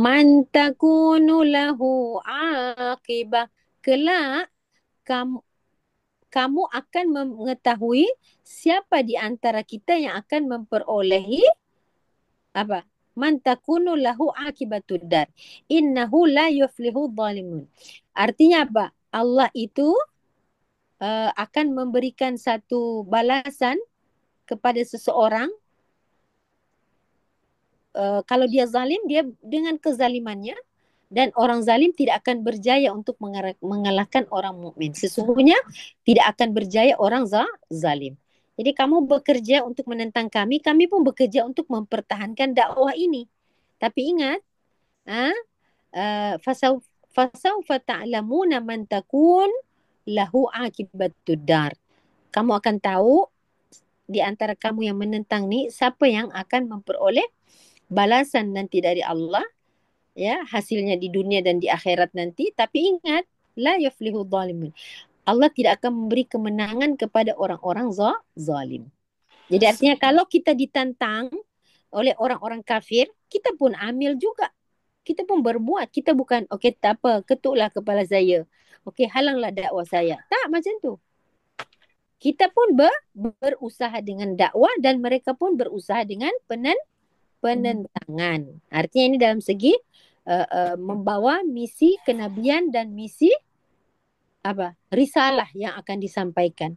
Man takunu lahu aqibah. Kelak kamu akan mengetahui siapa di antara kita yang akan memperolehi apa? Man takunu lahu akibatud dar. Innahu la yuflihu zalimun. Artinya apa? Allah itu akan memberikan satu balasan kepada seseorang. Kalau dia zalim, dia dengan kezalimannya, dan orang zalim tidak akan berjaya untuk mengalahkan orang mukmin. Sesungguhnya tidak akan berjaya orang zalim. Jadi kamu bekerja untuk menentang kami pun bekerja untuk mempertahankan dakwah ini. Tapi ingat, fasawfa ta'lamuna man takun lahu akibatud dar. Kamu akan tahu di antara kamu yang menentang ni siapa yang akan memperoleh balasan nanti dari Allah, ya, hasilnya di dunia dan di akhirat nanti. Tapi ingat, la yuflihu zalimun. Allah tidak akan memberi kemenangan kepada orang-orang zalim. Jadi artinya kalau kita ditantang oleh orang-orang kafir, kita pun amil juga. Kita pun berbuat. Kita bukan, okey tak apa, ketuklah kepala saya. Okey, halanglah dakwah saya. Tak macam tu. Kita pun berusaha dengan dakwah dan mereka pun berusaha dengan penentangan. Artinya ini dalam segi membawa misi kenabian dan misi risalah yang akan disampaikan.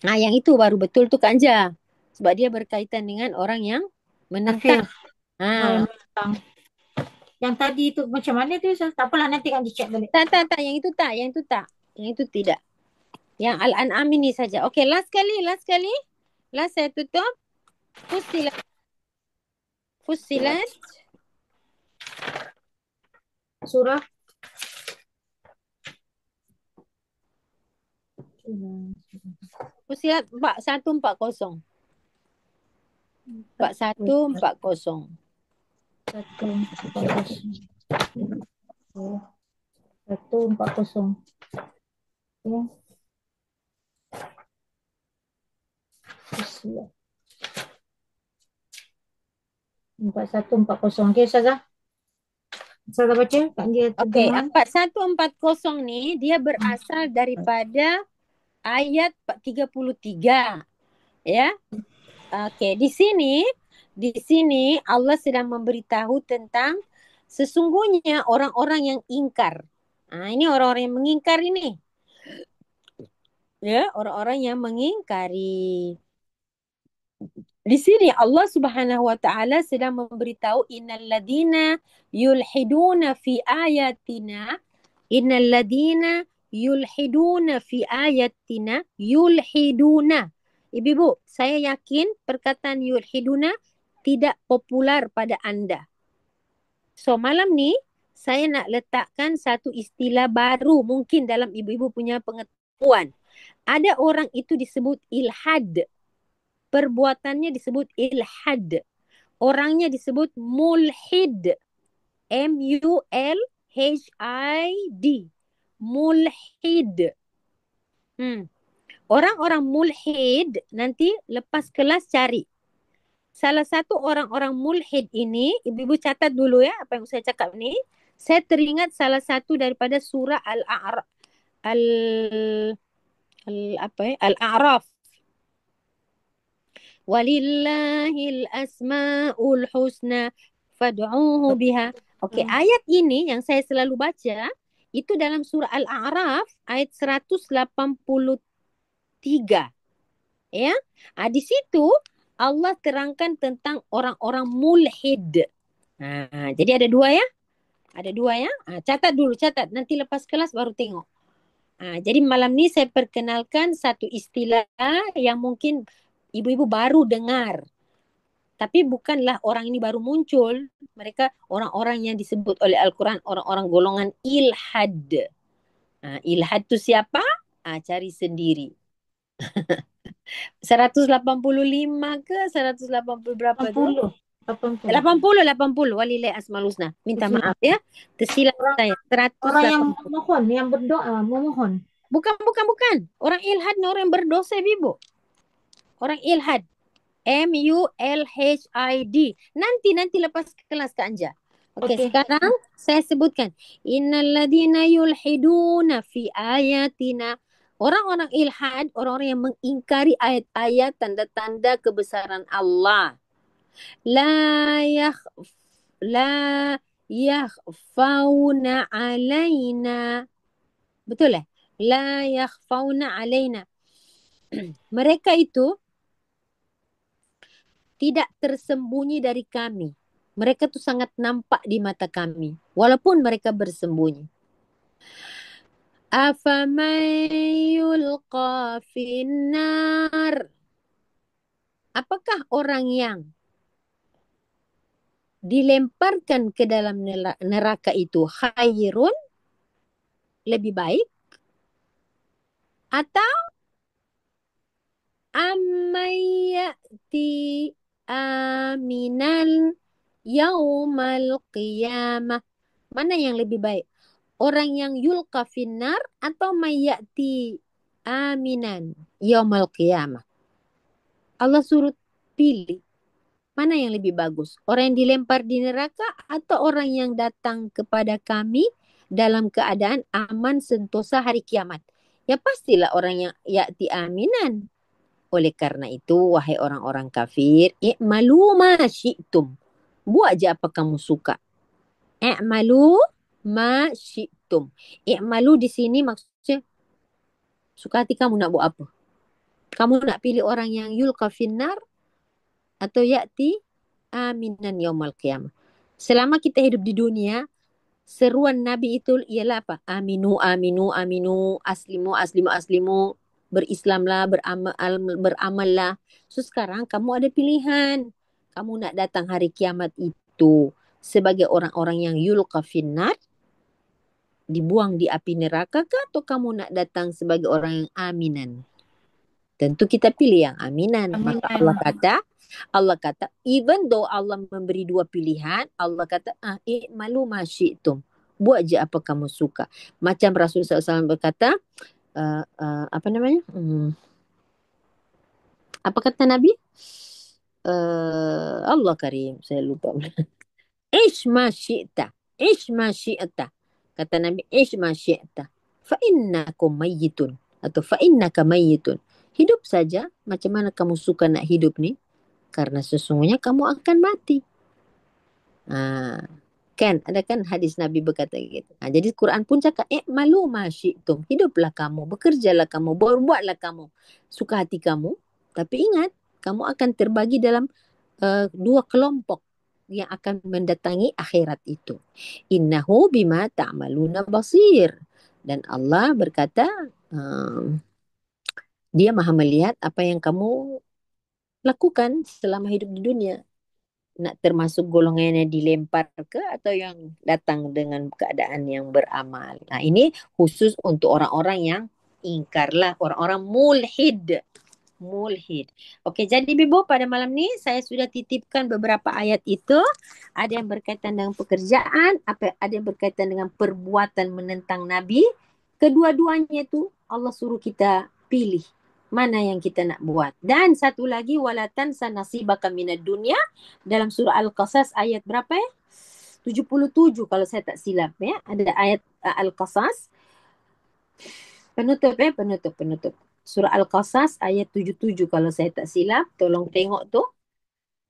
Yang itu baru betul tu Kak Anja. Sebab dia berkaitan dengan orang yang menentang. Menentang. Yang tadi tu macam mana tu? Tak apalah, nanti kan dicek balik. Tak. Yang itu tak. Yang itu tidak. Yang Al-An'am ini saja. Okey, last kali. Last saya tutup. Fussilat. Surah. Fussilat 4140. 4140. 140. Ya. Fussilat. 4140. Okey, Ustazah. Ustazah baca. Okey, 4140 ni dia berasal daripada ayat 33. Ya. Okey, di sini Allah sedang memberitahu tentang sesungguhnya orang-orang yang ingkar. Ini orang-orang yang mengingkar ini. Ya, orang-orang yang mengingkari. Di sini Allah Subhanahu wa taala sedang memberitahu innalladzina yulhiduna fi ayatina yulhiduna. Ibu-ibu, saya yakin perkataan yulhiduna tidak popular pada anda. So malam ni saya nak letakkan satu istilah baru mungkin dalam ibu-ibu punya pengetahuan. Ada orang itu disebut ilhad. Perbuatannya disebut ilhad. Orangnya disebut mulhid. M-U-L-H-I-D. Mulhid. Orang-orang mulhid nanti lepas kelas cari. salah satu orang-orang mulhid ini, ibu-ibu catat dulu ya apa yang saya cakap ni. Saya teringat salah satu daripada surah Al-A'raf. Al, Al-A'raf. Walillahil asma'ul husna fad'uhu biha. Okey, ayat ini yang saya selalu baca itu dalam surah Al-A'raf ayat 183. Ya. Di situ Allah terangkan tentang orang-orang mulhid. Jadi ada dua ya. Ada dua ya. Catat dulu, catat. Nanti lepas kelas baru tengok. Jadi malam ni saya perkenalkan satu istilah yang mungkin ibu-ibu baru dengar. Tapi bukanlah orang ini baru muncul. Mereka orang-orang yang disebut oleh Al-Quran, orang-orang golongan ilhad. Ilhad tu siapa? Cari sendiri. 185 ke 180 berapa tu? 80. 80. Walillahi asmaul husna. Minta maaf ya. Tersilap saya. Orang yang 180. memohon, yang berdoa, memohon. Bukan. Orang ilhad ni orang yang berdosa, Ibu. Orang ilhad. MULHID. Nanti lepas kelas Kak Anja. Okey, sekarang saya sebutkan. Innalladzina yulhiduna fi ayatina. Orang-orang ilhad, orang-orang yang mengingkari ayat-ayat tanda-tanda kebesaran Allah. La yakhfauna alaina. Betul lah? La yakhfauna alaina. Mereka itu tidak tersembunyi dari kami. Mereka tu sangat nampak di mata kami. Walaupun mereka bersembunyi. Afaman yulqa finnar. Apakah orang yang dilemparkan ke dalam neraka itu khairun, lebih baik, atau ammayati aminan yaumal qiyamah? Mana yang lebih baik? Orang yang yulqa finnar atau mayati aminan yaumal qiyamah? Allah suruh pilih. Mana yang lebih bagus? Orang yang dilempar di neraka atau orang yang datang kepada kami dalam keadaan aman sentosa hari kiamat? Ya pastilah orang yang ya'ti aminan. Oleh karena itu, wahai orang-orang kafir, i'malu ma syi'tum. Buat je apa kamu suka. I'malu ma syi'tum. I'malu di sini maksudnya suka hati kamu nak buat apa. Kamu nak pilih orang yang yulqa finnar atau ya'ti aminan yaumal qiyamah. Selama kita hidup di dunia, seruan Nabi itu ialah apa? Aminu, aminu, aminu, aslimu, aslimu, aslimu, berislamlah, beramallah. So sekarang kamu ada pilihan. Kamu nak datang hari kiamat itu sebagai orang-orang yang yulqa finnar, dibuang di api neraka ke, atau kamu nak datang sebagai orang yang aminan? Tentu kita pilih yang aminan. Maka Allah kata, even though Allah memberi dua pilihan, Allah kata, i'malu ma syi'tum. Buat je apa kamu suka. Macam Rasulullah SAW berkata, apa namanya? Apa kata Nabi? Allah Karim, saya lupa. Ish ma syi'ta. Ish ma syi'ta. Kata Nabi, ish ma syi'ta. Fa innakum mayyitun. Atau fa innaka mayyitun. Hidup saja macam mana kamu suka nak hidup ni. Karena sesungguhnya kamu akan mati. Kan, ada kan hadis Nabi berkata gitu. Jadi Quran pun cakap, malu ma syi'tum. Hiduplah kamu, bekerjalah kamu, buatlah kamu. Suka hati kamu. Tapi ingat, kamu akan terbagi dalam dua kelompok yang akan mendatangi akhirat itu. Innahu bima ta'maluna basir. Dan Allah berkata, dia maha melihat apa yang kamu lakukan selama hidup di dunia. Nak termasuk golongan yang dilempar ke atau yang datang dengan keadaan yang beramal. Ini khusus untuk orang-orang yang ingkarlah, orang-orang mulhid. Okey, jadi Ibu pada malam ni saya sudah titipkan beberapa ayat itu. Ada yang berkaitan dengan pekerjaan, ada yang berkaitan dengan perbuatan menentang Nabi. Kedua-duanya itu Allah suruh kita pilih Mana yang kita nak buat. Dan satu lagi, walatan sanasibaka minad dunya, dalam surah Al-Qasas ayat berapa ya? 77 kalau saya tak silap ya. Ada ayat Al-Qasas. Penutup. Surah Al-Qasas ayat 77 kalau saya tak silap. Tolong tengok tu.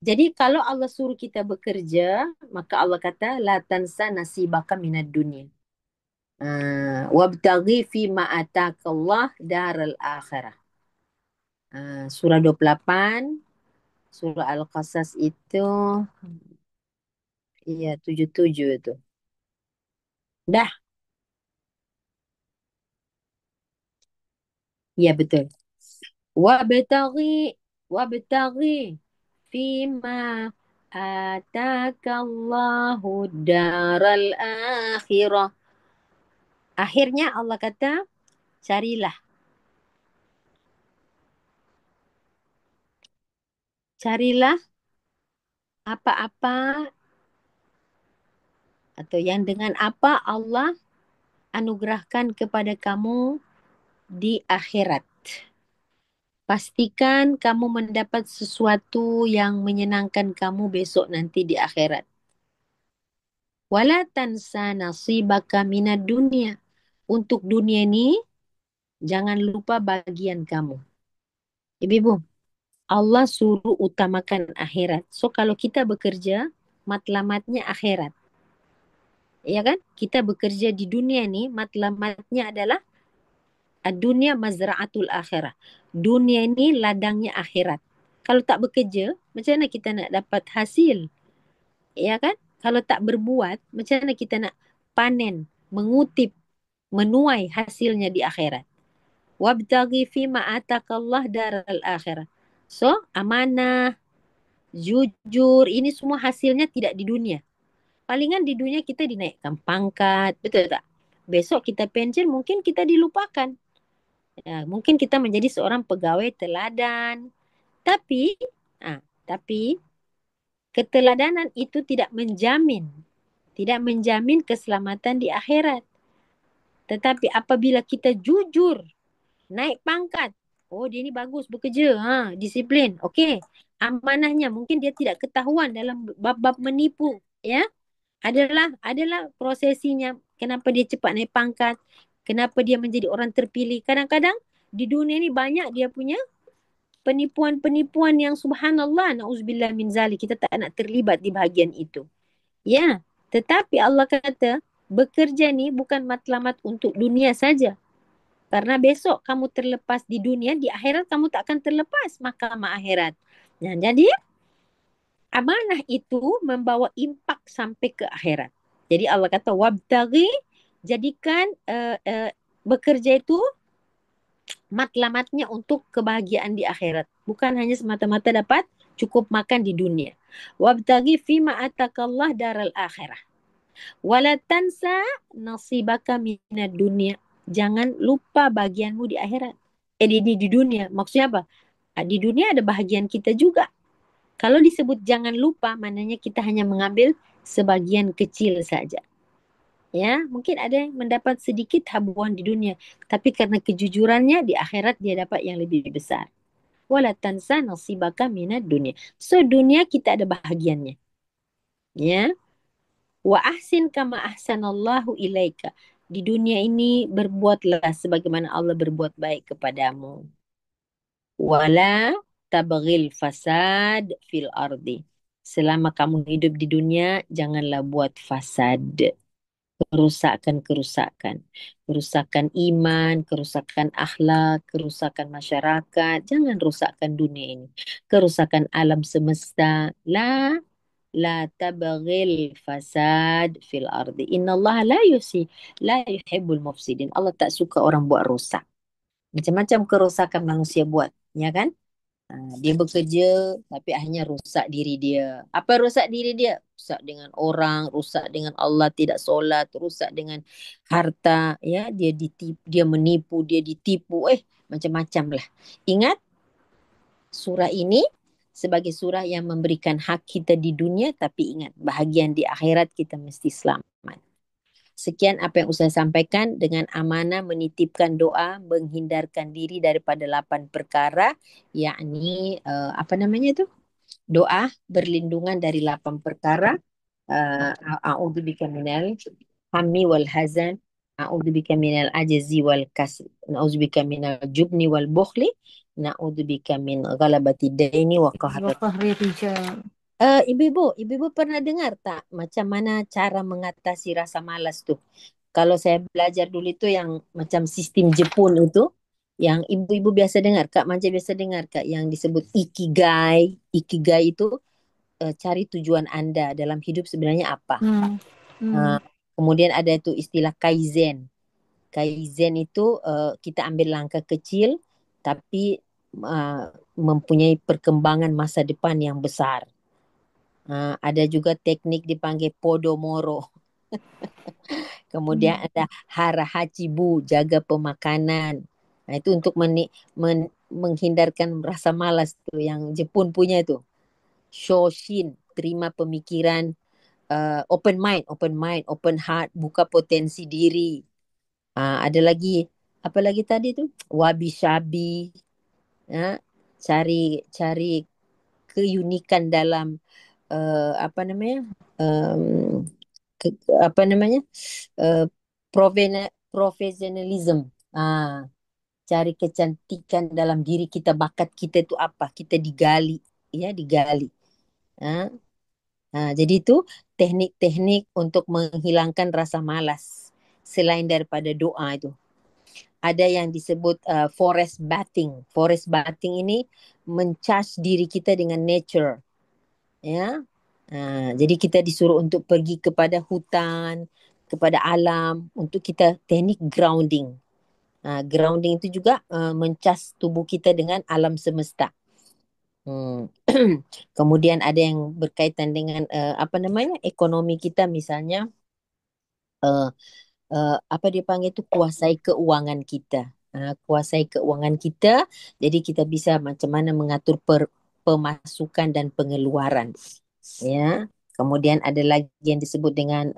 Jadi kalau Allah suruh kita bekerja, maka Allah kata la tansa nasibaka minad dunya. Wabtaghi fi ma atakallah daral akhirah. Surah 28, surah Al-Qasas itu iya 77 itu. Dah, ya betul. Wabtaghi wabtaghi fima atakallahu daral akhirah. Akhirnya Allah kata, carilah. Carilah apa-apa atau yang dengan apa Allah anugerahkan kepada kamu di akhirat. Pastikan kamu mendapat sesuatu yang menyenangkan kamu besok nanti di akhirat. Wala tansa nasibaka minad dunia. Untuk dunia ini, jangan lupa bagian kamu. Ibu-ibu, Allah suruh utamakan akhirat. So, kalau kita bekerja, matlamatnya akhirat. Ya kan? Kita bekerja di dunia ni, matlamatnya adalah dunia mazra'atul akhirah. Dunia ini ladangnya akhirat. Kalau tak bekerja, macam mana kita nak dapat hasil? Ya kan? Kalau tak berbuat, macam mana kita nak panen, mengutip, menuai hasilnya di akhirat? Wabtaghi fima atakallah daral akhirah. So, amanah, jujur, ini semua hasilnya tidak di dunia. Palingan di dunia kita dinaikkan pangkat, betul tak? Besok kita pensiun, mungkin kita dilupakan. Ya, mungkin kita menjadi seorang pegawai teladan. Tapi, tapi keteladanan itu tidak menjamin keselamatan di akhirat. Tetapi apabila kita jujur, naik pangkat, oh dia ni bagus bekerja, disiplin, okey. Amanahnya mungkin dia tidak ketahuan dalam bab-bab menipu, ya. Adalah prosesinya, kenapa dia cepat naik pangkat, kenapa dia menjadi orang terpilih. Kadang-kadang di dunia ni banyak dia punya penipuan-penipuan yang subhanallah, na'udzubillah min zalik. Kita tak nak terlibat di bahagian itu. Ya, tetapi Allah kata, bekerja ni bukan matlamat untuk dunia saja. Karena besok kamu terlepas di dunia, di akhirat kamu tak akan terlepas mahkamah akhirat. Nah, jadi amanah itu membawa impak sampai ke akhirat. Jadi Allah kata wabtaghi, jadikan bekerja itu matlamatnya untuk kebahagiaan di akhirat. Bukan hanya semata-mata dapat cukup makan di dunia. Wabtaghi fima atakallah daral akhirah. Wala tansa nasibaka minad dunia. Jangan lupa bagianmu di akhirat. Di dunia. Maksudnya apa? Di dunia ada bahagian kita juga. Kalau disebut jangan lupa, maknanya kita hanya mengambil sebagian kecil saja. Ya, mungkin ada yang mendapat sedikit habuan di dunia, tapi karena kejujurannya di akhirat dia dapat yang lebih besar. Wala tansa nasibaka minad dunia. So dunia kita ada bahagiannya. Ya. Wa ahsin kama ahsanallahu ilaika. Di dunia ini berbuatlah sebagaimana Allah berbuat baik kepadamu. Wala tabghil fasad fil ardi. Selama kamu hidup di dunia, janganlah buat fasad. Kerusakan-kerusakan. Kerusakan iman, kerusakan akhlak, kerusakan masyarakat. Jangan rusakkan dunia ini. Kerusakan alam semesta. La tabghil fasad fil ardi. Innallaha la yuhibbul mufsidin. Allah tak suka orang buat rosak. Macam-macam kerosakan manusia buat, ya kan? Dia bekerja tapi akhirnya rosak diri dia. Apa rosak diri dia? Rosak dengan orang, rosak dengan Allah, tidak solat, rosak dengan harta, ya, dia menipu, dia ditipu, macam-macam lah. Ingat, surah ini sebagai surah yang memberikan hak kita di dunia, tapi ingat, bahagian di akhirat kita mesti selamat. Sekian apa yang saya sampaikan dengan amanah menitipkan doa menghindarkan diri daripada 8 perkara, yakni apa namanya itu? Doa berlindungan dari 8 perkara. A'udzubika minal hammi wal hazan, a'udzubika minal ajzi wal kasl, na'udzubika minal jubni wal bukhli, na'udzubika min ghalabati daini wa qahri. Waqahri rijal. Ibu-ibu pernah dengar tak macam mana cara mengatasi rasa malas tuh? Kalau saya belajar dulu itu yang macam sistem Jepun itu, yang ibu-ibu biasa dengar, Kak Manja biasa dengar, Kak, yang disebut ikigai. Ikigai itu cari tujuan Anda dalam hidup sebenarnya apa. Hmm. Hmm. Uh, Kemudian ada itu istilah kaizen. Kaizen itu kita ambil langkah kecil tapi mempunyai perkembangan masa depan yang besar. Ada juga teknik dipanggil Podomoro. Kemudian ada hara hachibu, jaga pemakanan. Nah, itu untuk menghindarkan rasa malas tuh yang Jepun punya itu. Shoshin, terima pemikiran, open mind, open heart, buka potensi diri. Ada lagi apa lagi tadi tu? Wabi sabi, ya, cari cari keunikan dalam apa namanya? Um, Apa namanya? Uh, Professionalism. Cari kecantikan dalam diri kita, bakat kita itu apa? Kita digali, ya, digali. Ah, jadi itu teknik-teknik untuk menghilangkan rasa malas selain daripada doa itu. Ada yang disebut forest bathing. Forest bathing ini mencharge diri kita dengan nature, ya. Jadi kita disuruh untuk pergi kepada hutan, kepada alam untuk kita teknik grounding. Grounding itu juga mencas tubuh kita dengan alam semesta. Kemudian ada yang berkaitan dengan apa namanya ekonomi kita, misalnya uh, apa dia panggil itu, kuasai keuangan kita. Kuasai keuangan kita, jadi kita bisa macam mana mengatur pemasukan dan pengeluaran. Ya, kemudian ada lagi yang disebut dengan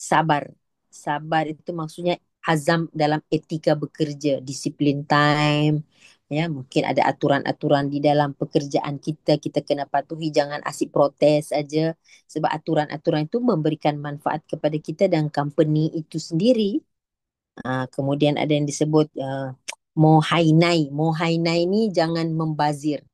sabar. Sabar itu maksudnya azam dalam etika bekerja, disiplin time. Ya, mungkin ada aturan-aturan di dalam pekerjaan kita, kita kena patuhi, jangan asyik protes aja. Sebab aturan-aturan itu memberikan manfaat kepada kita dan company itu sendiri. Kemudian ada yang disebut mohainai. Mohainai ini jangan membazir.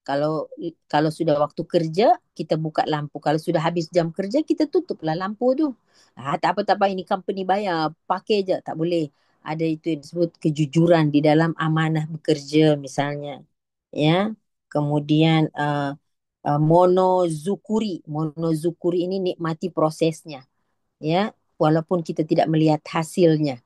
Kalau kalau sudah waktu kerja, kita buka lampu. Kalau sudah habis jam kerja, kita tutuplah lampu tu. Tak apa, ini company bayar, pakai je, tak boleh. Ada itu yang disebut kejujuran di dalam amanah bekerja misalnya. Ya. Kemudian monozukuri. Monozukuri ini nikmati prosesnya. Ya, walaupun kita tidak melihat hasilnya.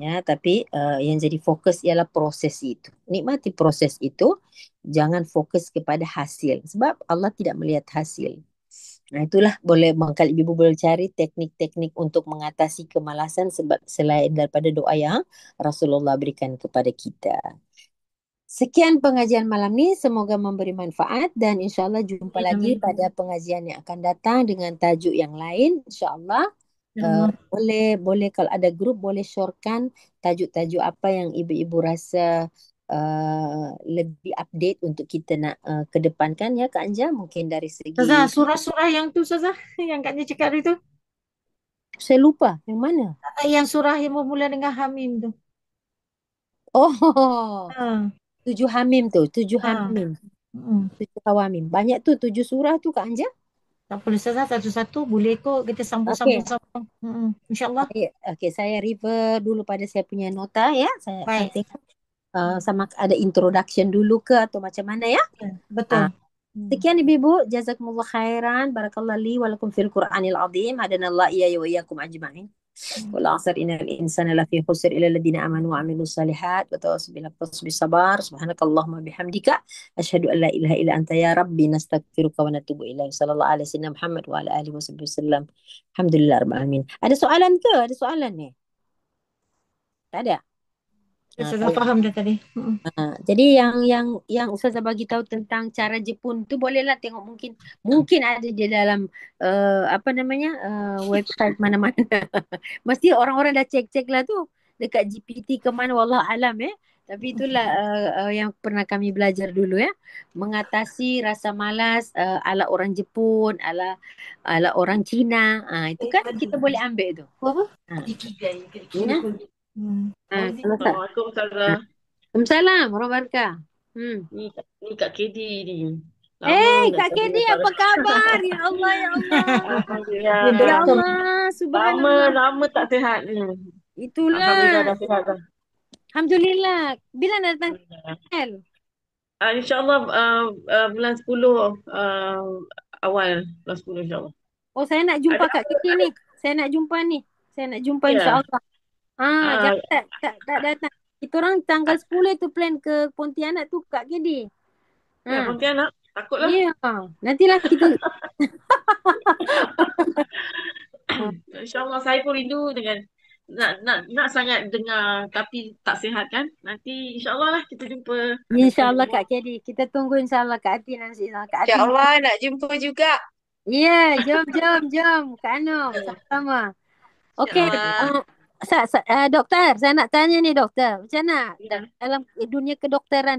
Ya, tapi yang jadi fokus ialah proses itu. Nikmati proses itu, jangan fokus kepada hasil. Sebab Allah tidak melihat hasil. Nah, itulah boleh mengkali ibu boleh cari teknik-teknik untuk mengatasi kemalasan sebab selain daripada doa yang Rasulullah berikan kepada kita. Sekian pengajian malam ni, semoga memberi manfaat dan insyaAllah jumpa lagi pada pengajian yang akan datang dengan tajuk yang lain, insyaAllah. Boleh kalau ada grup boleh sharekan tajuk-tajuk apa yang ibu-ibu rasa lebih update untuk kita nak kedepankan, ya Kak Anja, mungkin dari Ustazah, segi surah-surah yang tu Ustazah, yang Kak Nia cakap itu. saya lupa yang mana. Yang surah yang bermula dengan Hamim tu. Oh, Ha. 7 Hamim tu, 7 Hamim, Hmm. 7 Hawamim. Banyak tu 7 surah tu Kak Anja. Tak apa Ustazah, satu-satu boleh kok kita Okey. sambung-sambung. InsyaAllah. Okey, saya refer dulu pada saya punya nota, ya. Saya akan Baik. tengok sama ada introduction dulu ke atau macam mana, ya. Betul. Sekian ibu-ibu, jazakumullah khairan, barakallahu li wa lakum fil Qur'anil azim, hadanallah iya wa iyyakum ajma'in. Wal 'asr innal insana lafi khusr illa alladziina amanu wa 'amilus solihat wa tawassaw bil haqqi was sabar. Subhanakallahumma bihamdika asyhadu an la ilaha illa anta ya rabbi nastaghfiruka wa natubu ilaik. Sallallahu alaihi wasallam Muhammad wa ala alihi wasallam. Alhamdulillah rabbil alamin. Ada soalan ke? Ada soalan ni? Tak ada. Saya Ah, sudah faham dah tadi. jadi yang Ustazah bagi tahu tentang cara Jepun tu bolehlah tengok, mungkin ada di dalam apa namanya website mana-mana. Mesti orang-orang dah cek-cek lah tu dekat GPT ke mana, wallah alam Tapi itulah yang pernah kami belajar dulu mengatasi rasa malas ala orang Jepun, ala orang Cina. Itu kan kita boleh ambil tu. Apa? Ha. Ya. Kalau tak. Assalamualaikum Ustazah. Waalaikumsalam warahmatullahi wabarakatuh. Ni Kak Kedi ni. Lama dah Kak tak Kedi, dengar suara. apa kabar? Ya Allah, ya Allah. Alhamdulillah. Dia Ya doktor. Allah, subhanallah. Lama tak sihat ni. Alhamdulillah Itulah. dah sihat dah. Alhamdulillah. Bila nak datang KL? InsyaAllah bulan 10 awal bulan 10 insyaAllah. Oh, saya nak jumpa Ada Kak Kedi ni. Saya nak jumpa ni. Saya nak jumpa ya. insya-Allah. Ah, Jangan tak datang. Kita orang tanggal 10 tu plan ke Pontianak tu Kak Kedi. ya Pontianak. Takutlah. Ya. Nantilah kita InsyaAllah saya pun rindu dengan nak sangat dengar tapi tak sihat kan. Nanti insyaAllah lah kita jumpa. insya-Allah Kak Kedi. Kita tunggu insya-Allah Kak Atin nanti. Kak Atin. InsyaAllah nak jumpa juga. Ya, jom Kak Anum sama-sama. Okey, InsyaAllah. doktor, saya nak tanya ni doktor. Macam mana Ya. dalam dunia kedokteran